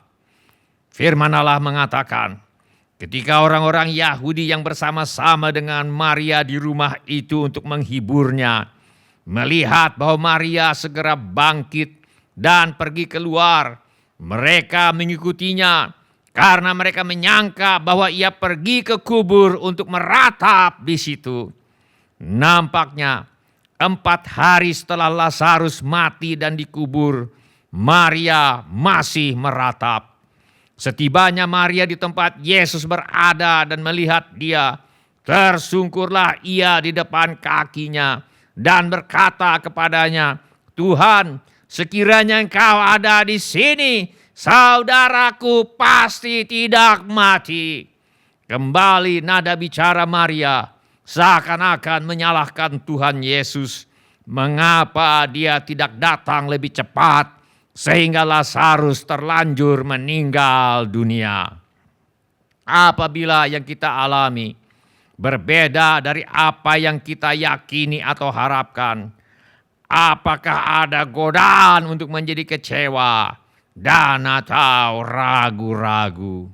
Firman Allah mengatakan, ketika orang-orang Yahudi yang bersama-sama dengan Maria di rumah itu untuk menghiburnya, melihat bahwa Maria segera bangkit dan pergi keluar, mereka mengikutinya karena mereka menyangka bahwa ia pergi ke kubur untuk meratap di situ. Nampaknya 4 hari setelah Lazarus mati dan dikubur, Maria masih meratap. Setibanya Maria di tempat Yesus berada dan melihat dia, tersungkurlah ia di depan kakinya dan berkata kepadanya, "Tuhan, sekiranya engkau ada di sini, saudaraku pasti tidak mati." Kembali nada bicara Maria seakan-akan menyalahkan Tuhan Yesus. Mengapa dia tidak datang lebih cepat sehingga Lazarus terlanjur meninggal dunia? Apabila yang kita alami berbeda dari apa yang kita yakini atau harapkan, apakah ada godaan untuk menjadi kecewa dan atau ragu-ragu?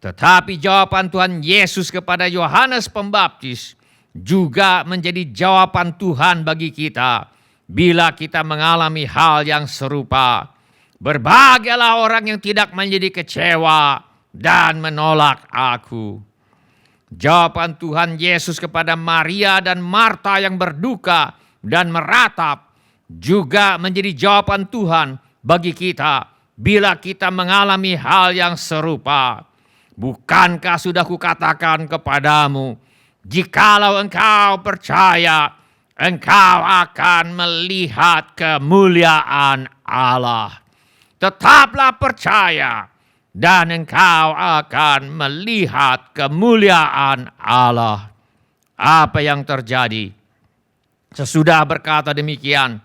Tetapi jawaban Tuhan Yesus kepada Yohanes Pembaptis juga menjadi jawaban Tuhan bagi kita bila kita mengalami hal yang serupa. Berbahagialah orang yang tidak menjadi kecewa dan menolak aku. Jawaban Tuhan Yesus kepada Maria dan Marta yang berduka dan meratap juga menjadi jawaban Tuhan bagi kita bila kita mengalami hal yang serupa. Bukankah sudah kukatakan kepadamu, jikalau engkau percaya, engkau akan melihat kemuliaan Allah. Tetaplah percaya dan engkau akan melihat kemuliaan Allah. Apa yang terjadi? Sesudah berkata demikian,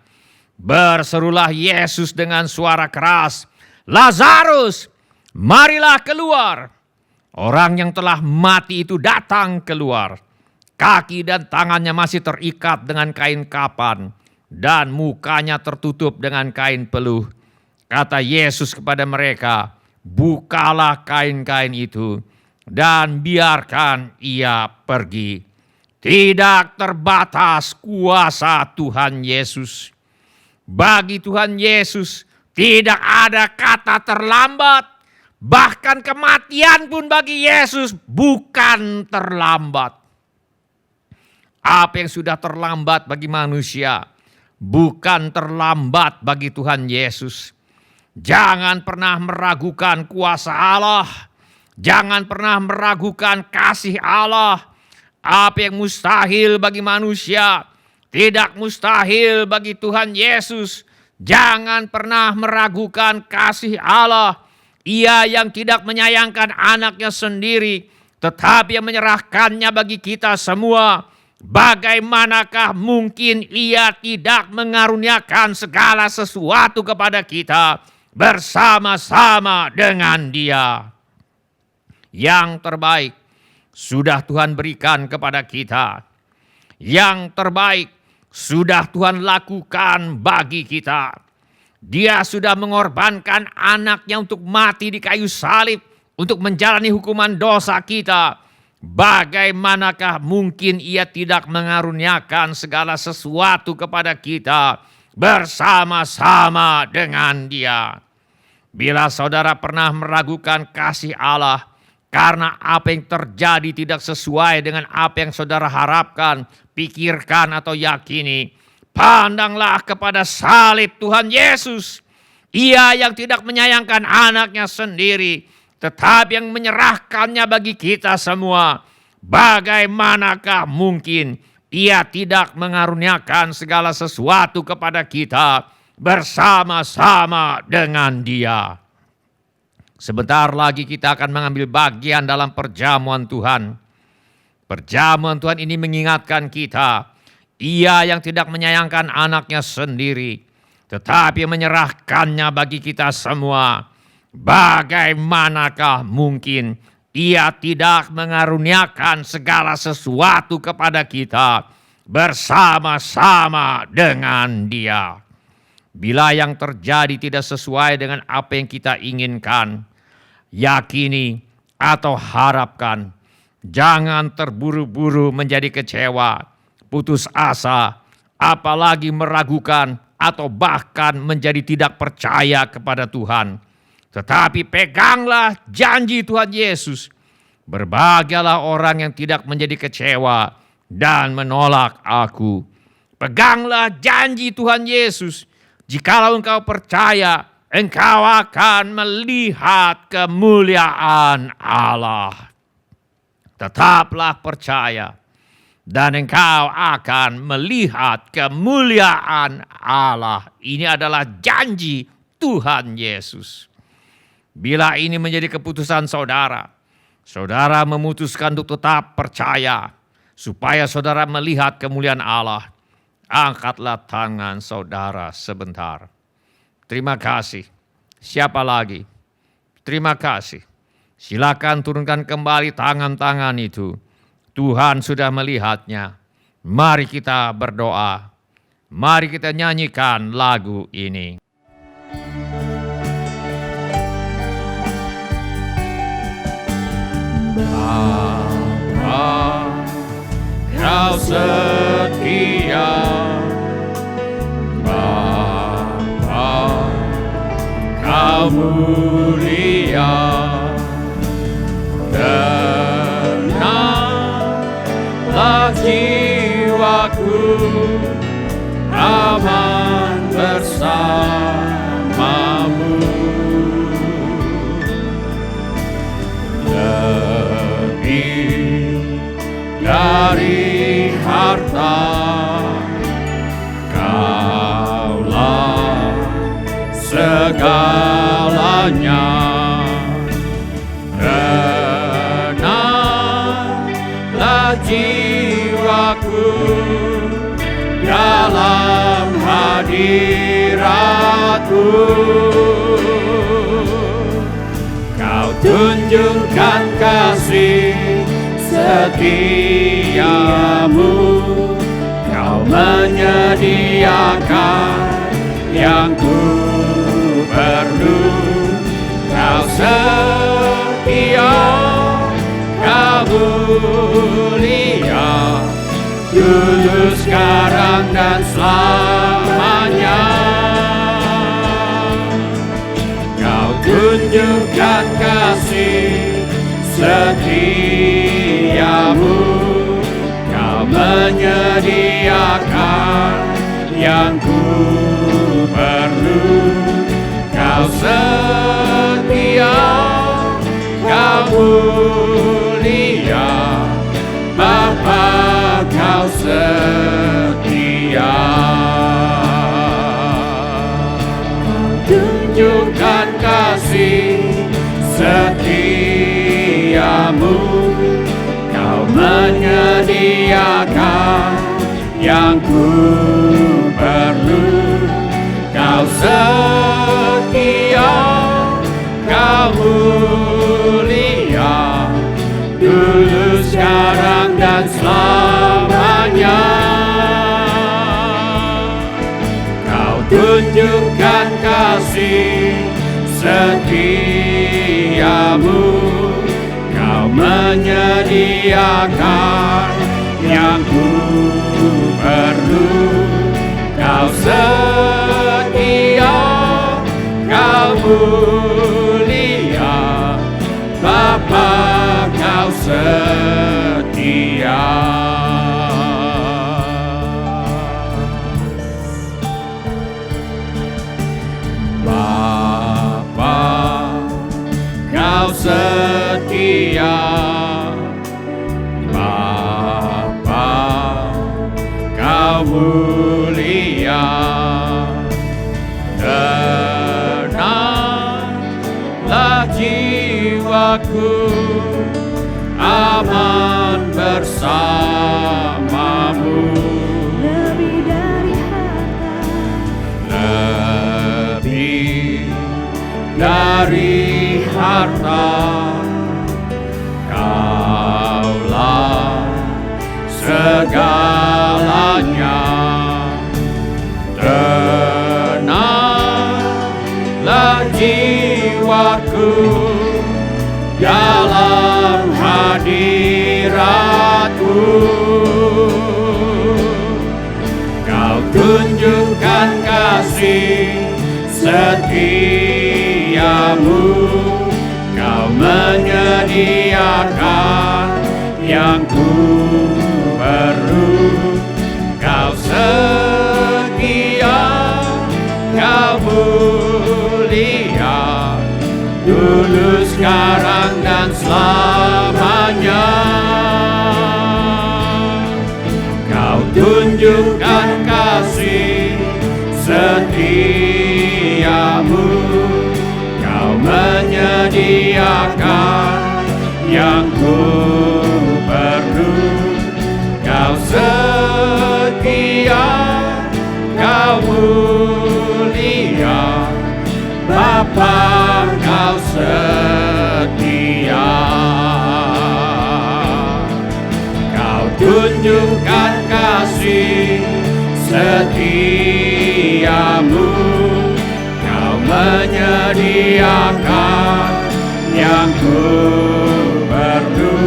berserulah Yesus dengan suara keras, "Lazarus, marilah keluar." Orang yang telah mati itu datang keluar. Kaki dan tangannya masih terikat dengan kain kapan dan mukanya tertutup dengan kain peluh. Kata Yesus kepada mereka, "Bukalah kain-kain itu dan biarkan ia pergi." Tidak terbatas kuasa Tuhan Yesus. Bagi Tuhan Yesus tidak ada kata terlambat. Bahkan kematian pun bagi Yesus bukan terlambat. Apa yang sudah terlambat bagi manusia bukan terlambat bagi Tuhan Yesus. Jangan pernah meragukan kuasa Allah. Jangan pernah meragukan kasih Allah. Apa yang mustahil bagi manusia, tidak mustahil bagi Tuhan Yesus. Jangan pernah meragukan kasih Allah. Ia yang tidak menyayangkan anaknya sendiri, tetapi yang menyerahkannya bagi kita semua. Bagaimanakah mungkin ia tidak mengaruniakan segala sesuatu kepada kita bersama-sama dengan Dia? Yang terbaik sudah Tuhan berikan kepada kita. Yang terbaik sudah Tuhan lakukan bagi kita. Dia sudah mengorbankan anaknya untuk mati di kayu salib, untuk menjalani hukuman dosa kita. Bagaimanakah mungkin ia tidak mengaruniakan segala sesuatu kepada kita bersama-sama dengan Dia? Bila saudara pernah meragukan kasih Allah karena apa yang terjadi tidak sesuai dengan apa yang saudara harapkan, pikirkan atau yakini, pandanglah kepada salib Tuhan Yesus. Ia yang tidak menyayangkan anaknya sendiri, tetapi yang menyerahkannya bagi kita semua. Bagaimanakah mungkin ia tidak mengaruniakan segala sesuatu kepada kita bersama-sama dengan Dia? Sebentar lagi kita akan mengambil bagian dalam perjamuan Tuhan. Perjamuan Tuhan ini mengingatkan kita, Ia yang tidak menyayangkan anaknya sendiri, tetapi menyerahkannya bagi kita semua. Bagaimanakah mungkin Ia tidak mengaruniakan segala sesuatu kepada kita bersama-sama dengan Dia? Bila yang terjadi tidak sesuai dengan apa yang kita inginkan, yakini atau harapkan. Jangan terburu-buru menjadi kecewa, putus asa, apalagi meragukan atau bahkan menjadi tidak percaya kepada Tuhan. Tetapi peganglah janji Tuhan Yesus. Berbahagialah orang yang tidak menjadi kecewa dan menolak Aku. Peganglah janji Tuhan Yesus. Jikalau engkau percaya, engkau akan melihat kemuliaan Allah. Tetaplah percaya, dan engkau akan melihat kemuliaan Allah. Ini adalah janji Tuhan Yesus. Bila ini menjadi keputusan saudara, saudara memutuskan untuk tetap percaya, supaya saudara melihat kemuliaan Allah. Angkatlah tangan saudara sebentar. Terima kasih. Siapa lagi? Terima kasih. Silakan turunkan kembali tangan-tangan itu. Tuhan sudah melihatnya. Mari kita berdoa. Mari kita nyanyikan lagu ini. Bapa, Kau setia. Bapa, Kau mulia. Tenanglah jiwaku, aman bersamamu. Lebih dari harta, Kaulah segalanya. Tenanglah jiwaku dalam hadirat-Mu. Kau tunjukkan kasih setiamu. Kau menyediakan yang ku perlu. Kau setia, Kau mulia, dulu, sekarang, dan selamanya. Kau tunjukkan kasih setiamu. Kau menyediakan yang ku perlu. Kau setia, Kau mulia, Bapa kau setia. Tunjukkan kasih setiamu, kau menyediakan yang ku perlu. Kau setia, kau mulia, dulu, sekarang, dan selamanya. Kau tunjukkan kasih setiamu, kau menyediakan yang ku perlu. Kau setia, kau mulia, Bapa kau setia. Bapa kau setia, Bapa kau mulia, tenanglah jiwaku, aman bersamamu. Lebih dari harta, Lebih dari harta, Kaulah segalanya. Tenanglah jiwaku dalam hadiratku. Kau tunjukkan kasih setiamu, kau menyediakan yang ku perlu. Kau setia, kau mulia, dulu, sekarang, dan selamanya. Kau tunjukkan kasih setiamu, kau menyediakan yang ku perlu. Kau setia, kau mulia, Bapa kau setia. Kau tunjukkan kasih setiamu, kau menyediakan yang ku perlu.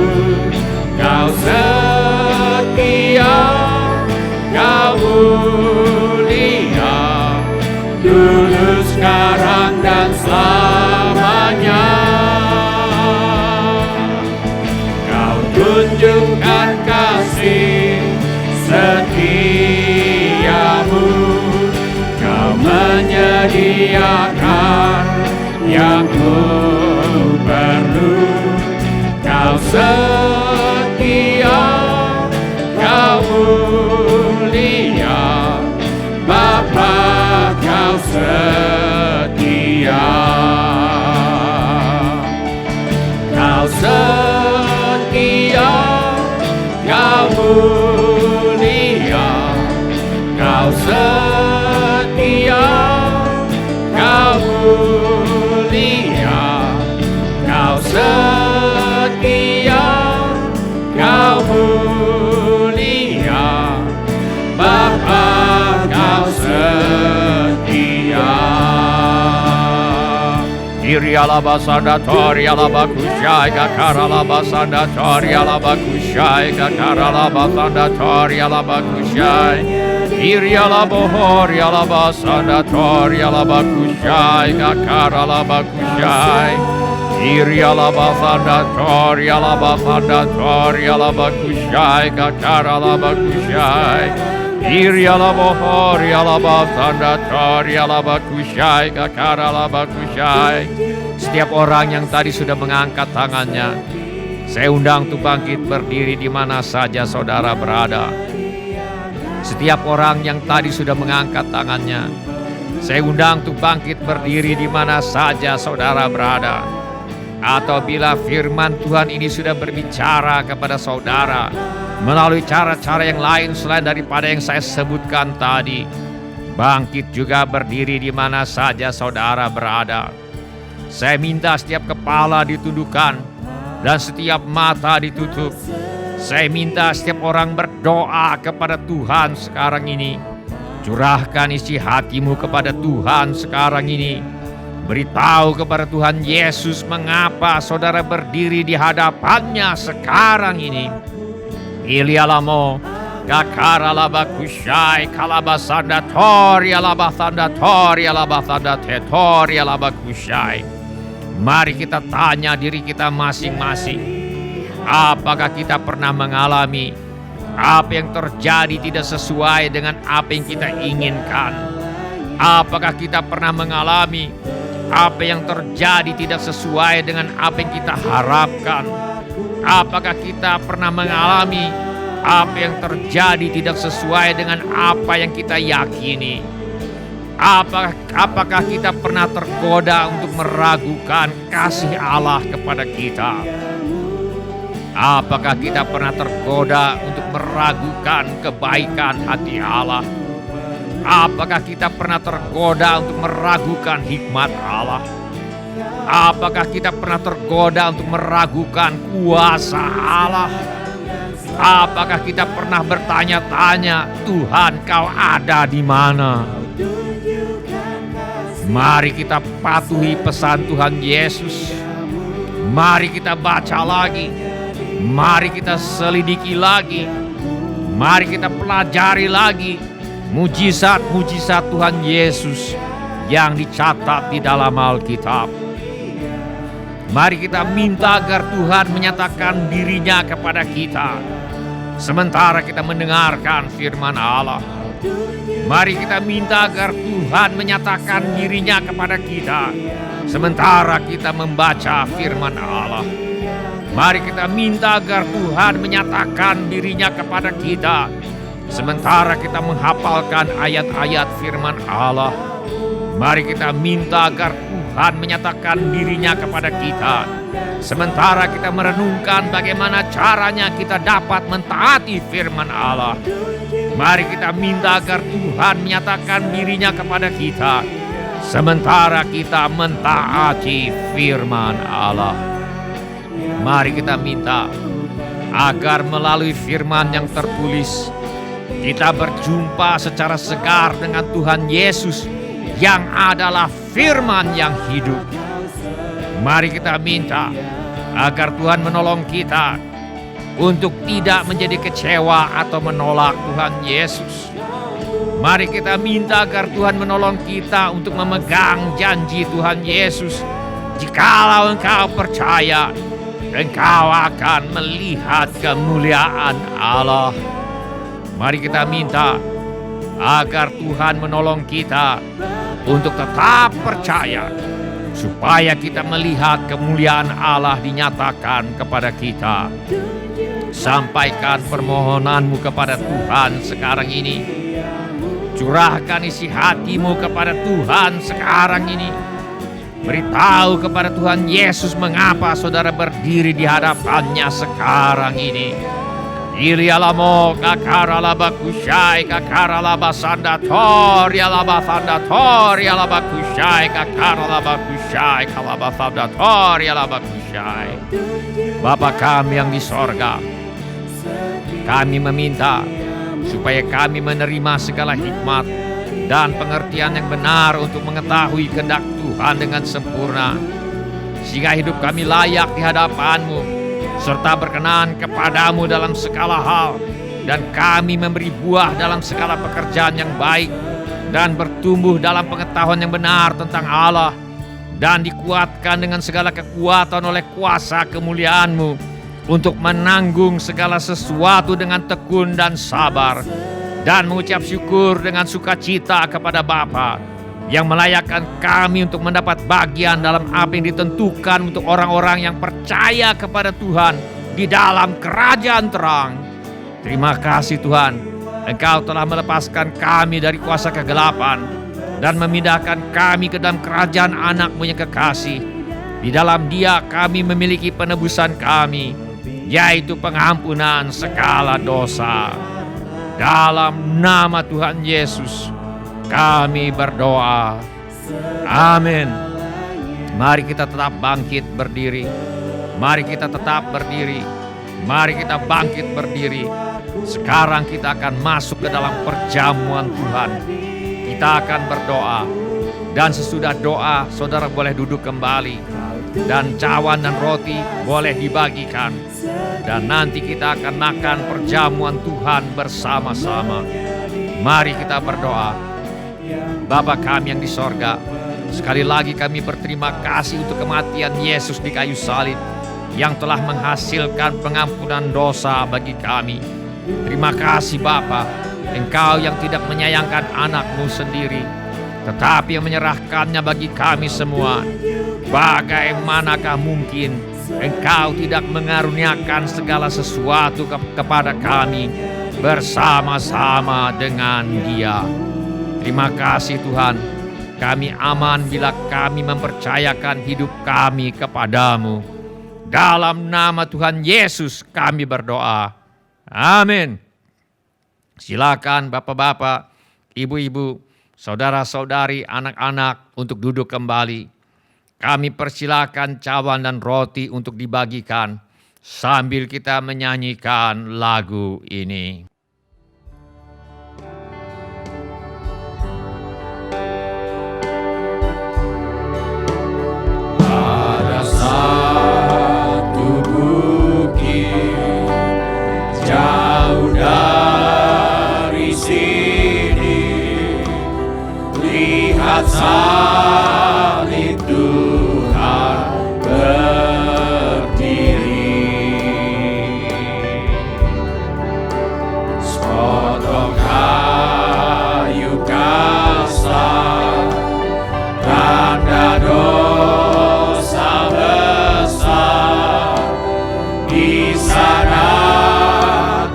Kau setia, kau mulia, dulu, sekarang, dan selamanya. Kau tunjukkan kasih setiamu, kau menyediakan yang ku perlu. Kau setia, kau mulia, Bapa kau setia. Kau setia, kau mulia, kau setia, kau mulia, kau setia, kau mulia, Bapa kau setia. Kiri alabasanda tori alabakushai kakara alabasanda tori alabakushai kakara alabasanda tori alabakushai. Kiri alabohori alabasanda tori alabakushai kakara alabakushai. Kiri alabasanda tori alabakushai kakara alabakushai. Irialabo rialaba tanda torialaba kusyai kakaralaba kusyai. Setiap orang yang tadi sudah mengangkat tangannya, saya undang untuk bangkit berdiri di mana saja saudara berada. Setiap orang yang tadi sudah mengangkat tangannya, saya undang untuk bangkit berdiri di mana saja saudara berada. Atau bila firman Tuhan ini sudah berbicara kepada saudara melalui cara-cara yang lain selain daripada yang saya sebutkan tadi, bangkit juga berdiri di mana saja saudara berada. Saya minta setiap kepala ditundukkan dan setiap mata ditutup. Saya minta setiap orang berdoa kepada Tuhan sekarang ini. Curahkan isi hatimu kepada Tuhan sekarang ini. Beritahu kepada Tuhan Yesus mengapa saudara berdiri di hadapannya sekarang ini. Ilialamo kakara laba kusyai kalabasanda tori alabasanda tori alabasanda tetori alaba kusyai. Mari kita tanya diri kita masing-masing. Apakah kita pernah mengalami apa yang terjadi tidak sesuai dengan apa yang kita inginkan? Apakah kita pernah mengalami apa yang terjadi tidak sesuai dengan apa yang kita harapkan? Apakah kita pernah mengalami apa yang terjadi tidak sesuai dengan apa yang kita yakini? Apakah kita pernah tergoda untuk meragukan kasih Allah kepada kita? Apakah kita pernah tergoda untuk meragukan kebaikan hati Allah? Apakah kita pernah tergoda untuk meragukan hikmat Allah? Apakah kita pernah tergoda untuk meragukan kuasa Allah? Apakah kita pernah bertanya-tanya, Tuhan kau ada di mana? Mari kita patuhi pesan Tuhan Yesus. Mari kita baca lagi. Mari kita selidiki lagi. Mari kita pelajari lagi mujizat-mujizat Tuhan Yesus yang dicatat di dalam Alkitab. Mari kita minta agar Tuhan menyatakan dirinya kepada kita sementara kita mendengarkan firman Allah. Mari kita minta agar Tuhan menyatakan dirinya kepada kita sementara kita membaca firman Allah. Mari kita minta agar Tuhan menyatakan dirinya kepada kita sementara kita menghafalkan ayat-ayat firman Allah. Mari kita minta agar Tuhan menyatakan dirinya kepada kita sementara kita merenungkan bagaimana caranya kita dapat mentaati firman Allah. Mari kita minta agar Tuhan menyatakan dirinya kepada kita sementara kita mentaati firman Allah. Mari kita minta agar melalui firman yang tertulis kita berjumpa secara segar dengan Tuhan Yesus yang adalah firman yang hidup. Mari kita minta agar Tuhan menolong kita untuk tidak menjadi kecewa atau menolak Tuhan Yesus. Mari kita minta agar Tuhan menolong kita untuk memegang janji Tuhan Yesus. Jikalau engkau percaya, engkau akan melihat kemuliaan Allah. Mari kita minta agar Tuhan menolong kita untuk tetap percaya supaya kita melihat kemuliaan Allah dinyatakan kepada kita. Sampaikan permohonanmu kepada Tuhan sekarang ini. Curahkan isi hatimu kepada Tuhan sekarang ini. Beritahu kepada Tuhan Yesus mengapa saudara berdiri di hadapannya sekarang ini. Ilialamo kakaralaba kusyai kakaralaba sandator yalaba sandator yalaba kusyai kakaralaba kusyai kalaba sandator yalaba kusyai. Bapa kami yang di sorga, kami meminta supaya kami menerima segala hikmat dan pengertian yang benar untuk mengetahui kehendak Tuhan dengan sempurna, sehingga hidup kami layak di hadapan-Mu serta berkenan kepadamu dalam segala hal, dan kami memberi buah dalam segala pekerjaan yang baik dan bertumbuh dalam pengetahuan yang benar tentang Allah, dan dikuatkan dengan segala kekuatan oleh kuasa kemuliaan-Mu untuk menanggung segala sesuatu dengan tekun dan sabar, dan mengucap syukur dengan sukacita kepada Bapa yang melayakkan kami untuk mendapat bagian dalam apa yang ditentukan untuk orang-orang yang percaya kepada Tuhan di dalam kerajaan terang. Terima kasih Tuhan, Engkau telah melepaskan kami dari kuasa kegelapan dan memindahkan kami ke dalam kerajaan anak-Mu yang kekasih. Di dalam Dia kami memiliki penebusan kami, yaitu pengampunan segala dosa. Dalam nama Tuhan Yesus kami berdoa. Amin. Mari kita tetap bangkit berdiri. Mari kita tetap berdiri. Mari kita bangkit berdiri. Sekarang kita akan masuk ke dalam perjamuan Tuhan. Kita akan berdoa. Dan sesudah doa, saudara boleh duduk kembali. Dan cawan dan roti boleh dibagikan. Dan nanti kita akan makan perjamuan Tuhan bersama-sama. Mari kita berdoa. Bapa kami yang di sorga, sekali lagi kami berterima kasih untuk kematian Yesus di kayu salib yang telah menghasilkan pengampunan dosa bagi kami. Terima kasih Bapa, Engkau yang tidak menyayangkan anak-Mu sendiri, tetapi yang menyerahkannya bagi kami semua. Bagaimanakah mungkin Engkau tidak mengaruniakan segala sesuatu kepada kami bersama-sama dengan Dia. Terima kasih Tuhan, kami aman bila kami mempercayakan hidup kami kepadamu. Dalam nama Tuhan Yesus kami berdoa. Amin. Silakan bapak-bapak, ibu-ibu, saudara-saudari, anak-anak untuk duduk kembali. Kami persilakan cawan dan roti untuk dibagikan sambil kita menyanyikan lagu ini. Ada satu bukit jauh dari sini, lihat salib Tuhan berdiri, sepotong kayu kasar, tanda dosa besar. Di sana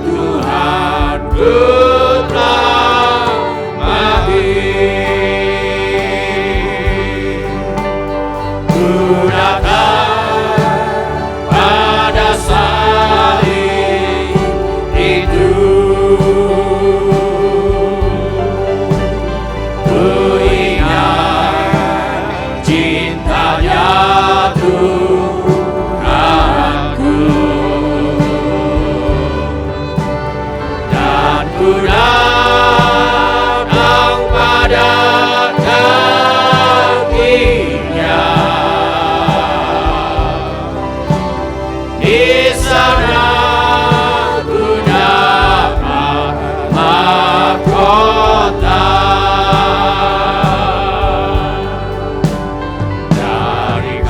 Tuhan ku telah mati. Ku datang pada salib itu, ku ingat cintanya Tuhanku, dan ku datang pada kakinya. Di sana ku dapat mahkota dari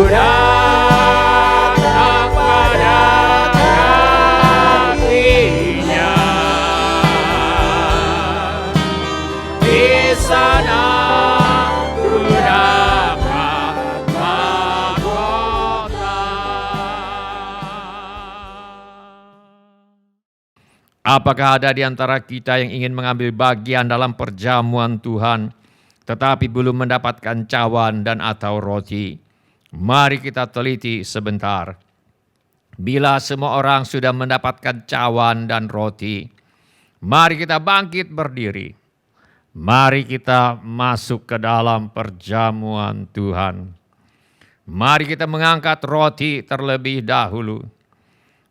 datang pada kakinya. Di sana ku dapat mahkota. Apakah ada di antara kita yang ingin mengambil bagian dalam perjamuan Tuhan, tetapi belum mendapatkan cawan dan atau roti? Mari kita teliti sebentar. Bila semua orang sudah mendapatkan cawan dan roti, mari kita bangkit berdiri. Mari kita masuk ke dalam perjamuan Tuhan. Mari kita mengangkat roti terlebih dahulu.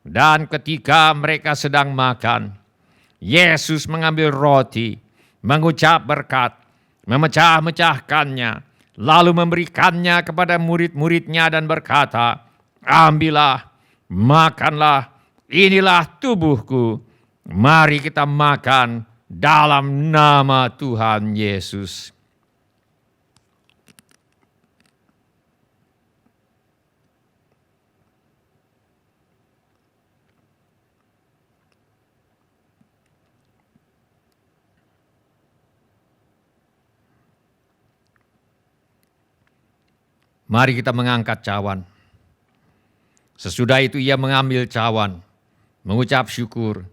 Dan ketika mereka sedang makan, Yesus mengambil roti, mengucap berkat, memecah-mecahkannya, lalu memberikannya kepada murid-muridnya dan berkata, "Ambillah, makanlah, inilah tubuhku. Mari kita makan dalam nama Tuhan Yesus." Mari kita mengangkat cawan. Sesudah itu ia mengambil cawan, mengucap syukur,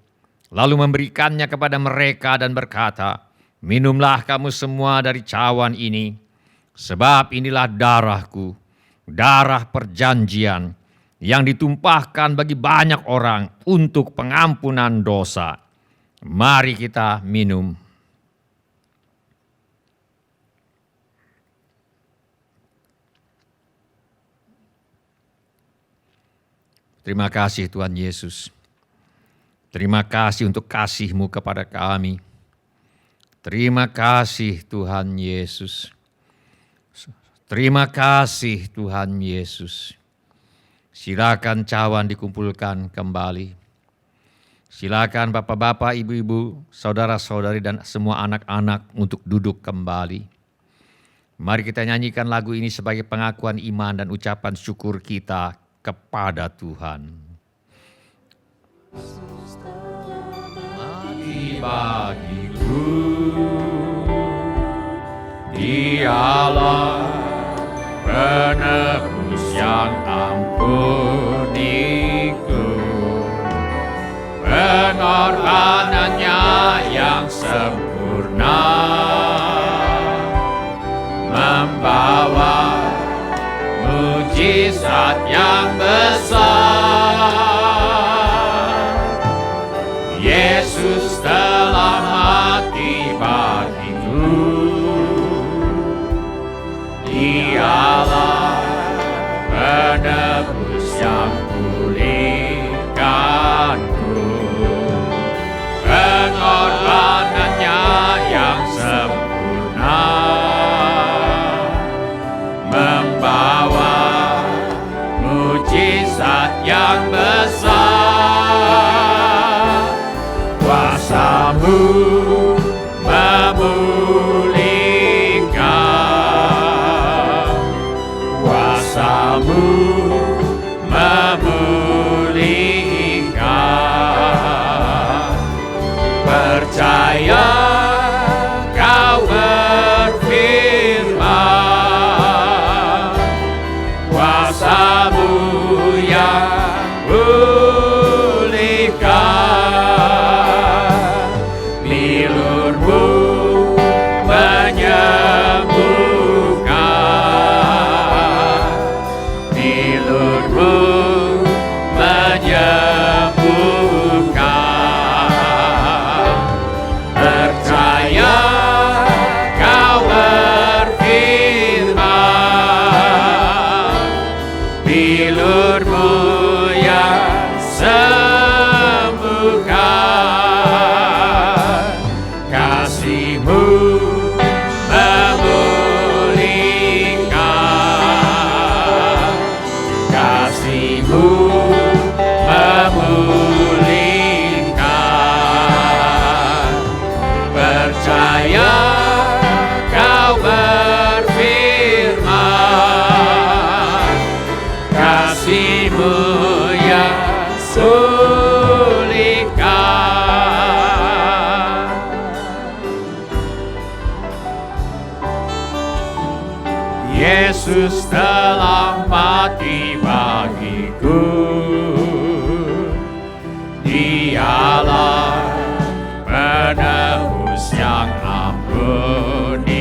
lalu memberikannya kepada mereka dan berkata, "Minumlah kamu semua dari cawan ini, sebab inilah darahku, darah perjanjian, yang ditumpahkan bagi banyak orang untuk pengampunan dosa. Mari kita minum." Terima kasih Tuhan Yesus. Terima kasih untuk kasih-Mu kepada kami. Terima kasih Tuhan Yesus. Terima kasih Tuhan Yesus. Silakan cawan dikumpulkan kembali. Silakan bapak-bapak, ibu-ibu, saudara-saudari dan semua anak-anak untuk duduk kembali. Mari kita nyanyikan lagu ini sebagai pengakuan iman dan ucapan syukur kita kepada Tuhan. Bagi-bagiku, Dialah penebus yang ampuniku, pengorbanannya yang sempurna, membawa mujizat yang besar. Yesus telah mati bagiku, Dialah penebus yang pulihkanku, pengorbanannya yang sempurna, membawa mujizat yang besar. Kuasa-Mu memulihkan, kuasa-Mu memulihkan. Percaya kau berfirman, kuasa-Mu yang pulihkan, bilur-Mu menyembuhkan, bilur-Mu menyembuhkan. Percaya kau berfirman, bilur-Mu yang sembuhkan, kasih-Mu memulihkan, kasih-Mu memulihkan. Percaya kau berfirman, kasih-Mu yang pulihkan. Yesus telah mati bagiku, Dialah penebus yang ampuniku.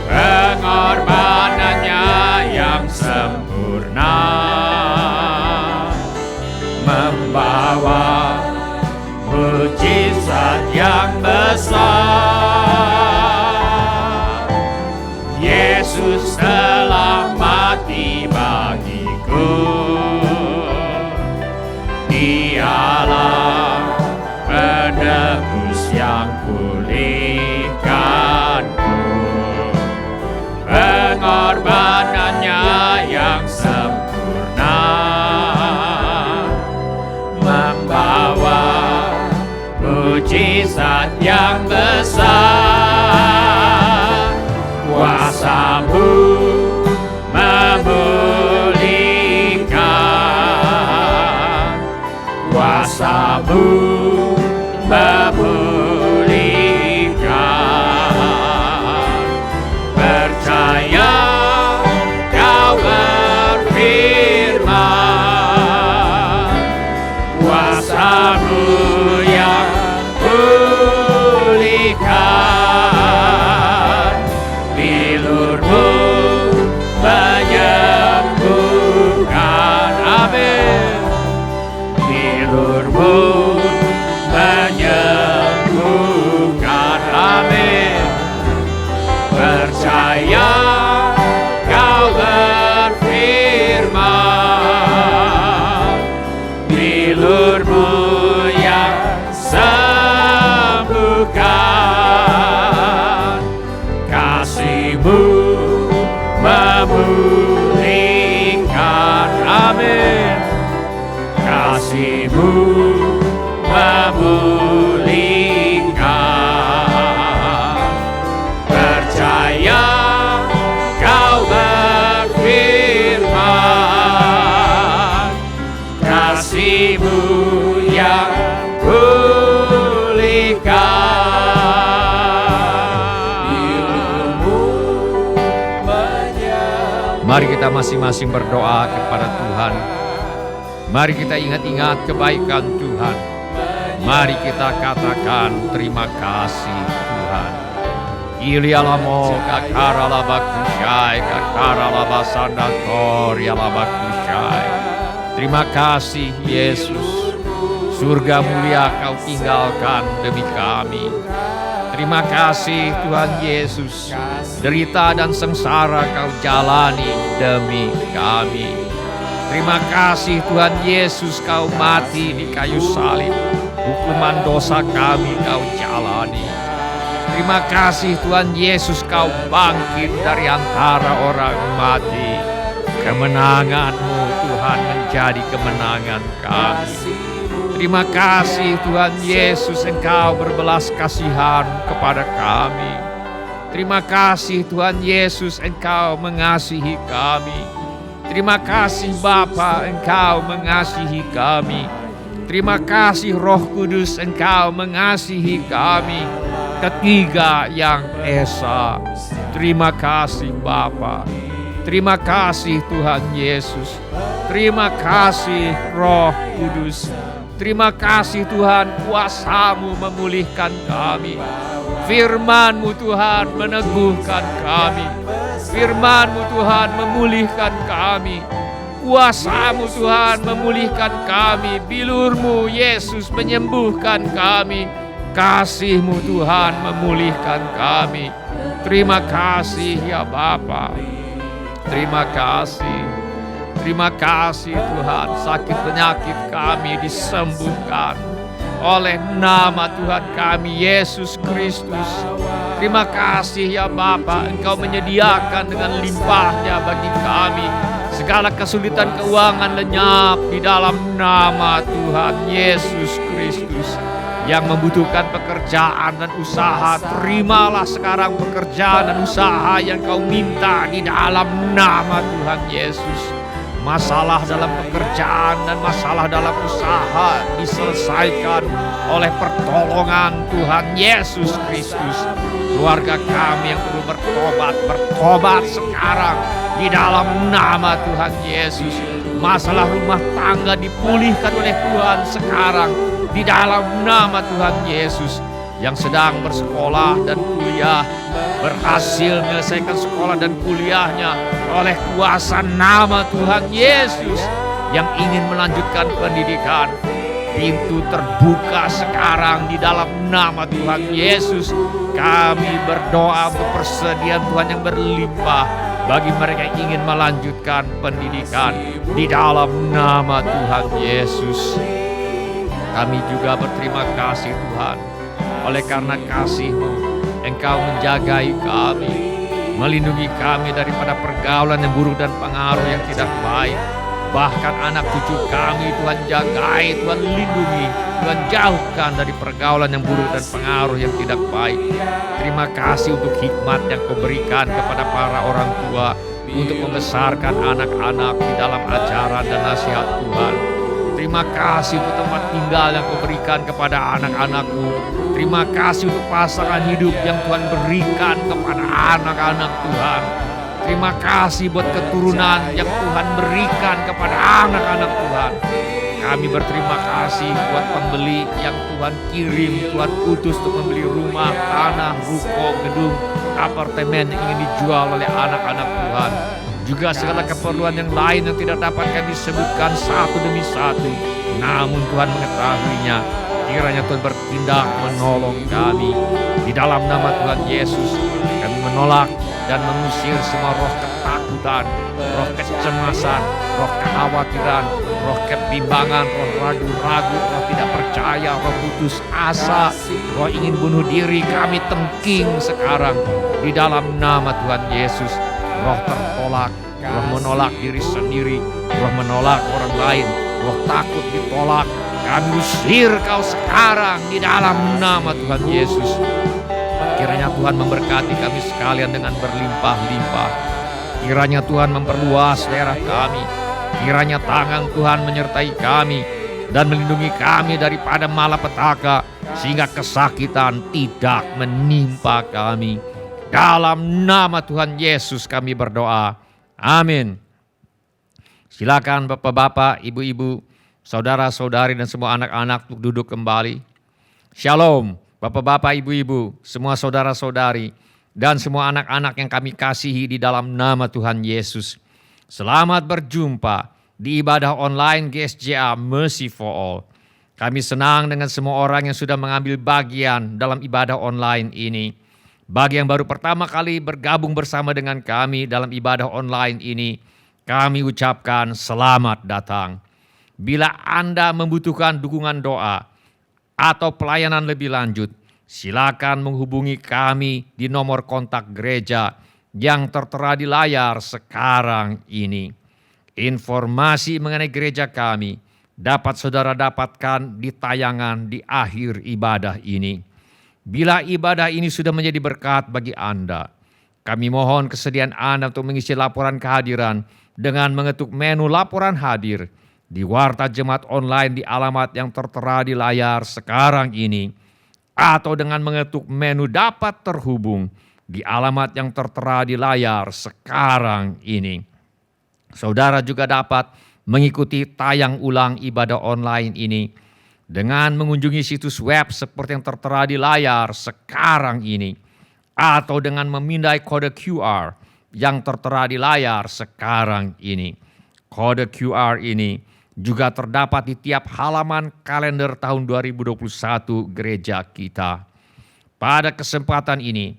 Pengorbanannya yang sempurna membawa mujizat yang besar. Yesus telah mati bagiku, Dialah penebus yang pulihkanku. Pengorbanannya yang sempurna membawa mujizat yang besar. Kuasa-Mu memulihkan, kuasa-Mu memulihkan. Percaya Kau berfirman, kuasa-Mu yang pulihkan. Bilur-Mu menyembuhkan. Amin. Bilur-Mu menyembuhkan. Amin. Percaya Kau berfirman, bilur-Mu yang sembuhkan. Kasih-Mu memulihkan. Amin. Kasih-Mu memulihkan. Percaya Kau berfirman, kasih-Mu yang pulihkan. Mari kita masing-masing berdoa kepada Tuhan. Mari kita ingat-ingat kebaikan Tuhan. Mari kita katakan terima kasih Tuhan. Ilialamo kakaralabakushai kakaralabasandakor yalabakushai. Terima kasih Yesus. Surga mulia Kau tinggalkan demi kami. Terima kasih Tuhan Yesus. Derita dan sengsara Kau jalani demi kami. Terima kasih Tuhan Yesus, Kau mati di kayu salib. Hukuman dosa kami Kau jalani. Terima kasih Tuhan Yesus, Kau bangkit dari antara orang mati. Kemenangan-Mu Tuhan menjadi kemenangan kami. Terima kasih Tuhan Yesus, Engkau berbelas kasihan kepada kami. Terima kasih Tuhan Yesus, Engkau mengasihi kami. Terima kasih Bapa, Engkau mengasihi kami. Terima kasih Roh Kudus, Engkau mengasihi kami. Ketiga yang esa. Terima kasih Bapa. Terima kasih Tuhan Yesus. Terima kasih Roh Kudus. Terima kasih Tuhan, kuasa-Mu memulihkan kami. Firman-Mu Tuhan meneguhkan kami. Firman-Mu Tuhan memulihkan kami. Kuasa-Mu Tuhan memulihkan kami. Bilur-Mu Yesus menyembuhkan kami. Kasih-Mu Tuhan memulihkan kami. Terima kasih ya Bapa. Terima kasih. Terima kasih Tuhan, sakit penyakit kami disembuhkan oleh nama Tuhan kami Yesus Kristus. Terima kasih ya Bapa, Engkau menyediakan dengan limpahnya bagi kami. Segala kesulitan keuangan lenyap di dalam nama Tuhan Yesus Kristus. yang membutuhkan pekerjaan dan usaha, terimalah sekarang pekerjaan dan usaha yang kau minta di dalam nama Tuhan Yesus. Masalah dalam pekerjaan dan masalah dalam usaha diselesaikan oleh pertolongan Tuhan Yesus Kristus. Keluarga kami yang perlu bertobat sekarang di dalam nama Tuhan Yesus. Masalah rumah tangga dipulihkan oleh Tuhan sekarang di dalam nama Tuhan Yesus. Yang sedang bersekolah dan kuliah berhasil menyelesaikan sekolah dan kuliahnya oleh kuasa nama Tuhan Yesus. Yang ingin melanjutkan pendidikan, pintu terbuka sekarang di dalam nama Tuhan Yesus. Kami berdoa untuk persediaan Tuhan yang berlimpah bagi mereka yang ingin melanjutkan pendidikan di dalam nama Tuhan Yesus. Kami juga berterima kasih Tuhan, oleh karena kasih-Mu Engkau menjagai kami, melindungi kami daripada pergaulan yang buruk dan pengaruh yang tidak baik. Bahkan anak cucu kami Tuhan jagai, Tuhan lindungi, Tuhan jauhkan dari pergaulan yang buruk dan pengaruh yang tidak baik. Terima kasih untuk hikmat yang Kau berikan kepada para orang tua untuk membesarkan anak-anak di dalam ajaran dan nasihat Tuhan. Terima kasih untuk tempat tinggal yang Kau berikan kepada anak-anak-Mu. Terima kasih untuk pasangan hidup yang Tuhan berikan kepada anak-anak Tuhan. Terima kasih buat keturunan yang Tuhan berikan kepada anak-anak Tuhan. Kami berterima kasih buat pembeli yang Tuhan kirim, Tuhan utus untuk membeli rumah, tanah, ruko, gedung, apartemen yang ingin dijual oleh anak-anak Tuhan. Juga segala keperluan yang lain yang tidak dapat kami sebutkan satu demi satu. Namun Tuhan mengetahuinya. Kiranya Tuhan bertindak menolong kami. Di dalam nama Tuhan Yesus, kami menolak dan mengusir semua roh ketakutan, roh kecemasan, roh kekhawatiran, roh kebimbangan, roh ragu-ragu, roh tidak percaya, roh putus asa, roh ingin bunuh diri. Kami tengking sekarang di dalam nama Tuhan Yesus. Roh tertolak, roh menolak diri sendiri, roh menolak orang lain, roh takut ditolak. Kami usir kau sekarang di dalam nama Tuhan Yesus. Kiranya Tuhan memberkati kami sekalian dengan berlimpah-limpah. Kiranya Tuhan memperluas daerah kami. Kiranya tangan Tuhan menyertai kami dan melindungi kami daripada malapetaka, sehingga kesakitan tidak menimpa kami. Dalam nama Tuhan Yesus kami berdoa. Amin. Silakan Bapak-bapak, Ibu-ibu, saudara-saudari dan semua anak-anak untuk duduk kembali. Shalom, Bapak-bapak, Ibu-ibu, semua saudara-saudari dan semua anak-anak yang kami kasihi di dalam nama Tuhan Yesus. Selamat berjumpa di ibadah online GSJA Mercy for All. Kami senang dengan semua orang yang sudah mengambil bagian dalam ibadah online ini. Bagi yang baru pertama kali bergabung bersama dengan kami dalam ibadah online ini, kami ucapkan selamat datang. Bila Anda membutuhkan dukungan doa atau pelayanan lebih lanjut, silakan menghubungi kami di nomor kontak gereja yang tertera di layar sekarang ini. Informasi mengenai gereja kami dapat saudara dapatkan di tayangan di akhir ibadah ini. Bila ibadah ini sudah menjadi berkat bagi Anda, kami mohon kesediaan Anda untuk mengisi laporan kehadiran dengan mengetuk menu laporan hadir di Warta Jemaat Online di alamat yang tertera di layar sekarang ini, atau dengan mengetuk menu dapat terhubung di alamat yang tertera di layar sekarang ini. Saudara juga dapat mengikuti tayang ulang ibadah online ini dengan mengunjungi situs web seperti yang tertera di layar sekarang ini, atau dengan memindai kode QR yang tertera di layar sekarang ini. Kode QR ini juga terdapat di tiap halaman kalender tahun 2021 gereja kita. Pada kesempatan ini,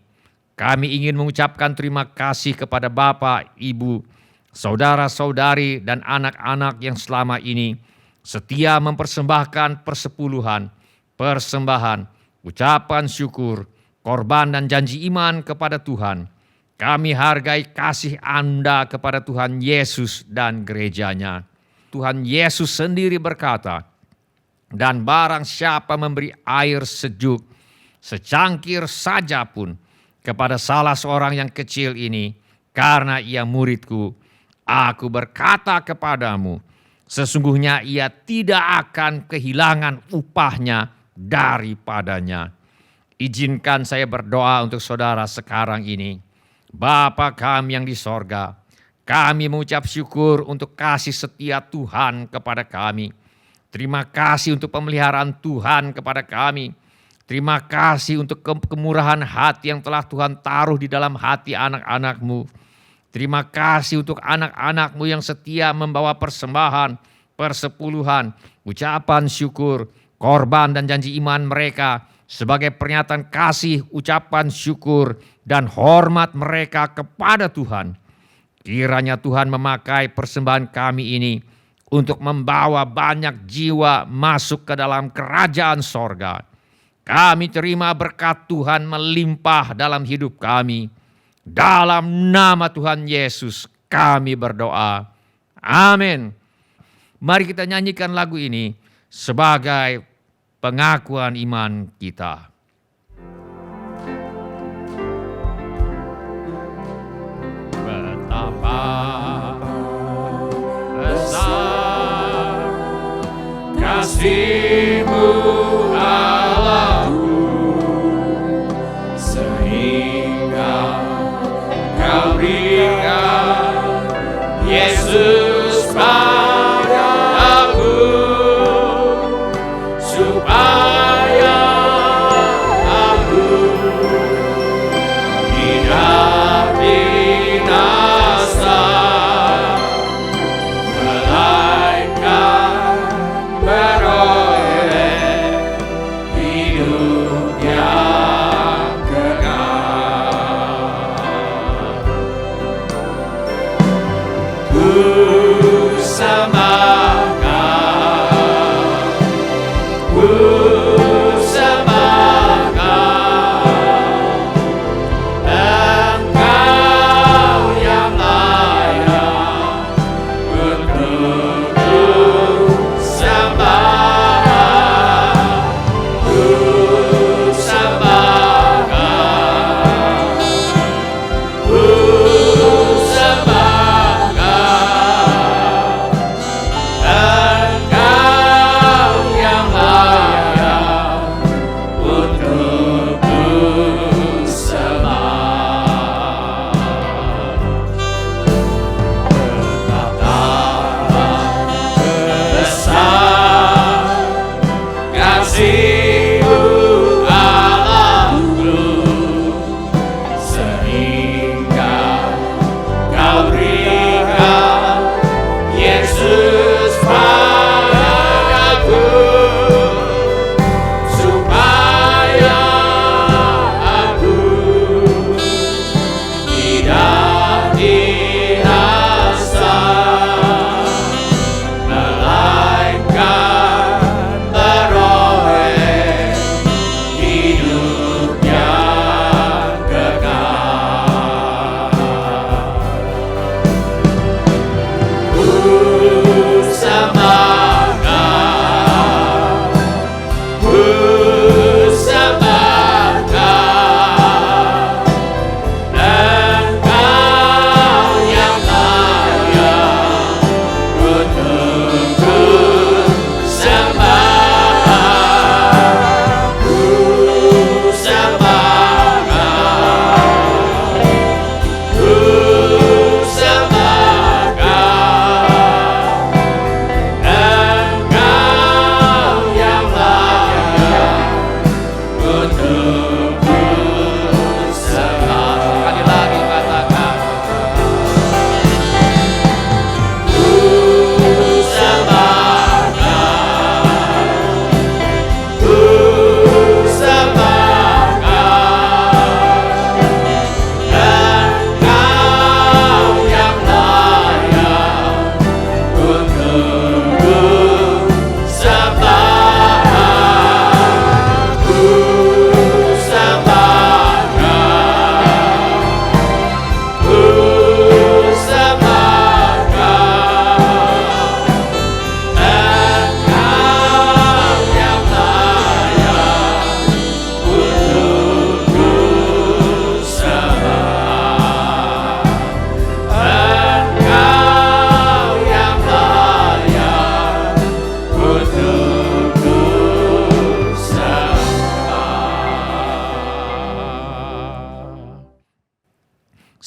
kami ingin mengucapkan terima kasih kepada Bapak, Ibu, saudara-saudari, dan anak-anak yang selama ini setia mempersembahkan persepuluhan, persembahan, ucapan syukur, korban dan janji iman kepada Tuhan. Kami hargai kasih Anda kepada Tuhan Yesus dan gerejanya. Tuhan Yesus sendiri berkata, Dan barang siapa memberi air sejuk secangkir saja pun kepada salah seorang yang kecil ini, karena ia muridku, aku berkata kepadamu, sesungguhnya ia tidak akan kehilangan upahnya daripadanya. Izinkan saya berdoa untuk saudara sekarang ini. Bapa kami yang di sorga, kami mengucap syukur untuk kasih setia Tuhan kepada kami. Terima kasih untuk pemeliharaan Tuhan kepada kami. Terima kasih untuk kemurahan hati yang telah Tuhan taruh di dalam hati anak-anak-Mu. Terima kasih untuk anak-anak-Mu yang setia membawa persembahan, persepuluhan, ucapan syukur, korban dan janji iman mereka sebagai pernyataan kasih, ucapan syukur, dan hormat mereka kepada Tuhan. Kiranya Tuhan memakai persembahan kami ini untuk membawa banyak jiwa masuk ke dalam kerajaan sorga. Kami terima berkat Tuhan melimpah dalam hidup kami. Dalam nama Tuhan Yesus kami berdoa. Amin. Mari kita nyanyikan lagu ini sebagai pengakuan iman kita. Betapa besar kasih-Mu Allahku, sehingga Kau berikan Yesus padaku, supaya aku tidak binasa, melainkan beroleh hidup yang kekal. Ku sembahkan, ku sembahkan Engkau yang layak untuk sembah. Ku sembahkan, ku sembahkan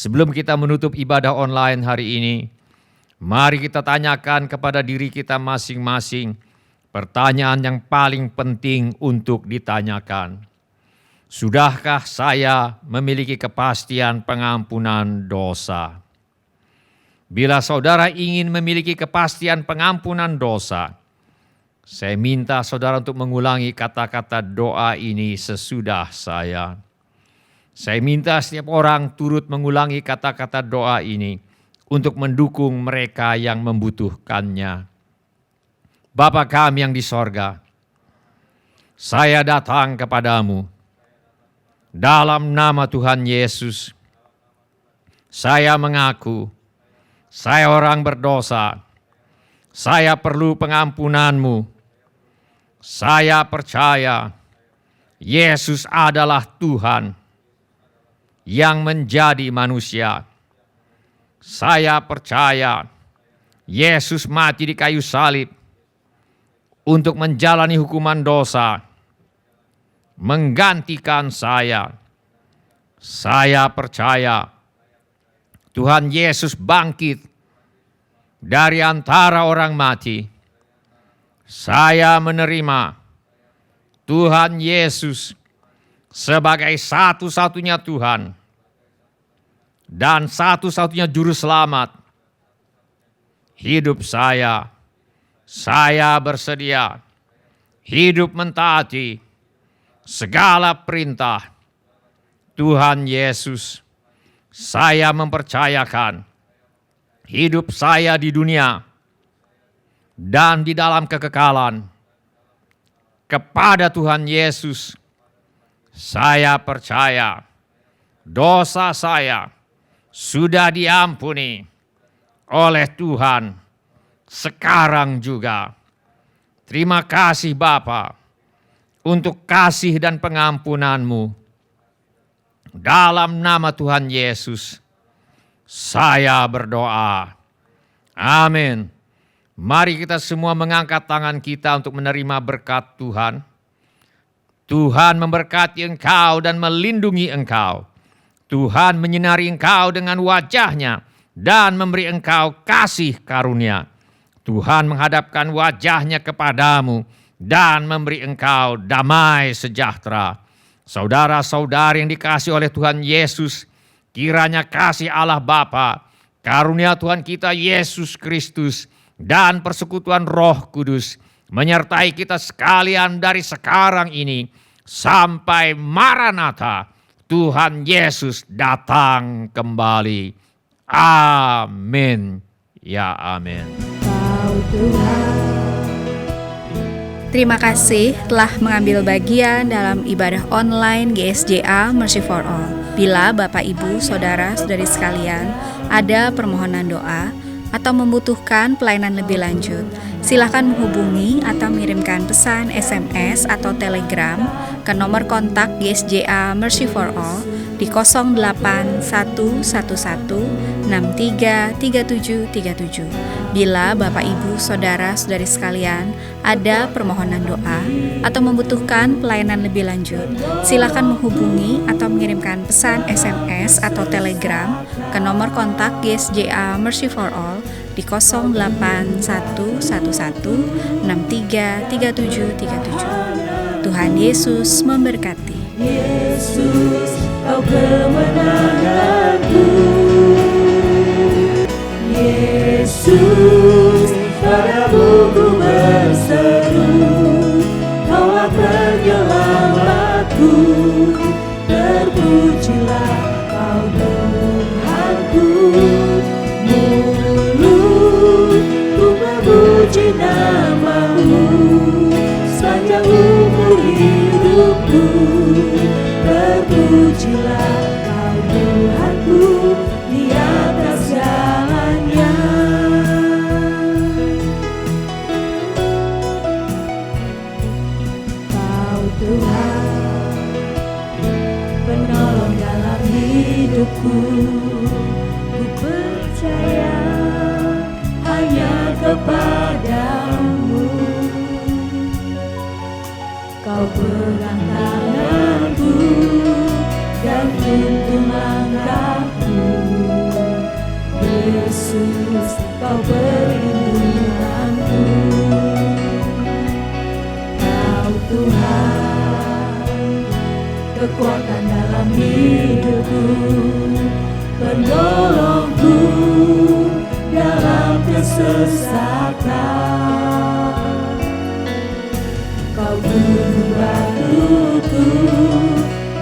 sebelum kita menutup ibadah online hari ini, mari kita tanyakan kepada diri kita masing-masing pertanyaan yang paling penting untuk ditanyakan. Sudahkah saya memiliki kepastian pengampunan dosa? Bila saudara ingin memiliki kepastian pengampunan dosa, saya minta saudara untuk mengulangi kata-kata doa ini sesudah saya. Saya minta setiap orang turut mengulangi kata-kata doa ini untuk mendukung mereka yang membutuhkannya. Bapa kami yang di sorga, saya datang kepadamu dalam nama Tuhan Yesus. Saya mengaku, saya orang berdosa, saya perlu pengampunan-Mu. Saya percaya Yesus adalah Tuhan yang menjadi manusia. Saya percaya Yesus mati di kayu salib untuk menjalani hukuman dosa, menggantikan saya. Saya percaya Tuhan Yesus bangkit dari antara orang mati. Saya menerima Tuhan Yesus sebagai satu-satunya Tuhan dan satu-satunya juru selamat hidup saya. Saya bersedia hidup mentaati segala perintah Tuhan Yesus. Saya mempercayakan hidup saya di dunia dan di dalam kekekalan kepada Tuhan Yesus. Saya percaya dosa saya sudah diampuni oleh Tuhan sekarang juga. Terima kasih Bapa untuk kasih dan pengampunan-Mu. Dalam nama Tuhan Yesus, saya berdoa. Amin. Mari kita semua mengangkat tangan kita untuk menerima berkat Tuhan. Tuhan memberkati engkau dan melindungi engkau. Tuhan menyinari engkau dengan wajah-Nya dan memberi engkau kasih karunia. Tuhan menghadapkan wajah-Nya kepadamu dan memberi engkau damai sejahtera. Saudara-saudari yang dikasihi oleh Tuhan Yesus, kiranya kasih Allah Bapa, karunia Tuhan kita Yesus Kristus, dan persekutuan Roh Kudus menyertai kita sekalian dari sekarang ini sampai Maranatha, Tuhan Yesus datang kembali. Amin. Ya amin. Terima kasih telah mengambil bagian dalam ibadah online GSJA Mercy for All. Bila Bapak, Ibu, Saudara-saudari sekalian ada permohonan doa atau membutuhkan pelayanan lebih lanjut, silakan menghubungi atau mengirimkan pesan SMS atau Telegram ke nomor kontak GSJA Mercy for All di 08111633737. Bila Bapak, Ibu, Saudara-saudari sekalian ada permohonan doa atau membutuhkan pelayanan lebih lanjut, silakan menghubungi atau mengirimkan pesan SMS atau Telegram ke nomor kontak GSJA Mercy for All di 08111633737. Tuhan Yesus memberkati. Yesus, Kau kemenanganku. Yesus, padamu ku berseru, Kaulah penyelamatku. Terpujilah Kau Tuhanku. Mulutku memuji nama-Mu sepanjang umur hidupku. Terpujilah Kau Tuhanku di atas jalannya. Kau Tuhan, penolong dalam hidupku. Ku percaya hanya kepadamu. Kau pegang tanganku dan tuntun langkahku. Yesus, Kau perlindunganku. Kau Tuhan, kekuatan dalam hidupku, penolongku dalam kesesakan. Kau guru batuku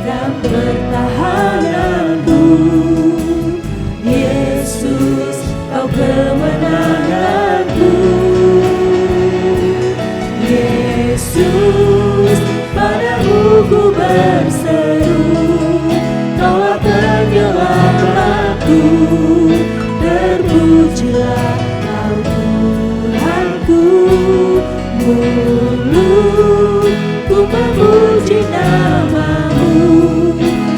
dan pertahananku. Yesus, Kau kemenanganku. Yesus, padamu ku berseru, Kaulah penyelamatku. Terpujilah Kau Tuhanku, mulutku memuji nama-Mu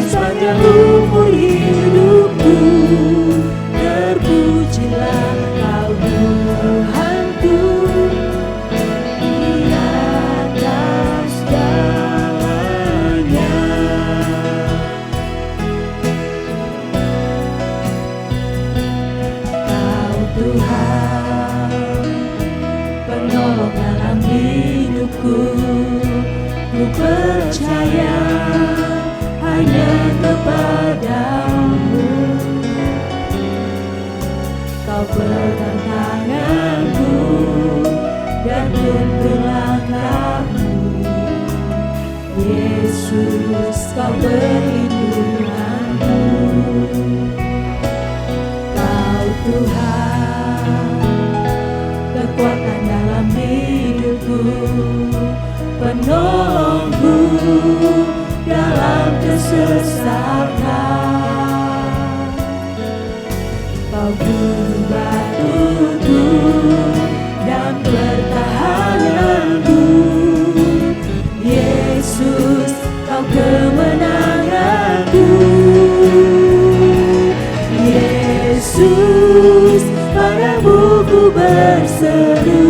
sepanjang umur hidupku. Terpujilah Kau Tuhanku di atas segalanya. Kau Tuhan, penolong dalam hidupku, ku percaya hanya kepada-Mu. Kau pegang tanganku dan tuntun langkahku. Yesus, Kau perlindunganku. Kau Tuhan, kekuatan dalam hidupku, penolongku dalam kesesakan. Kau guru batuku dan pertahananku. Yesus, Kau kemenanganku. Yesus, padamu ku berseru,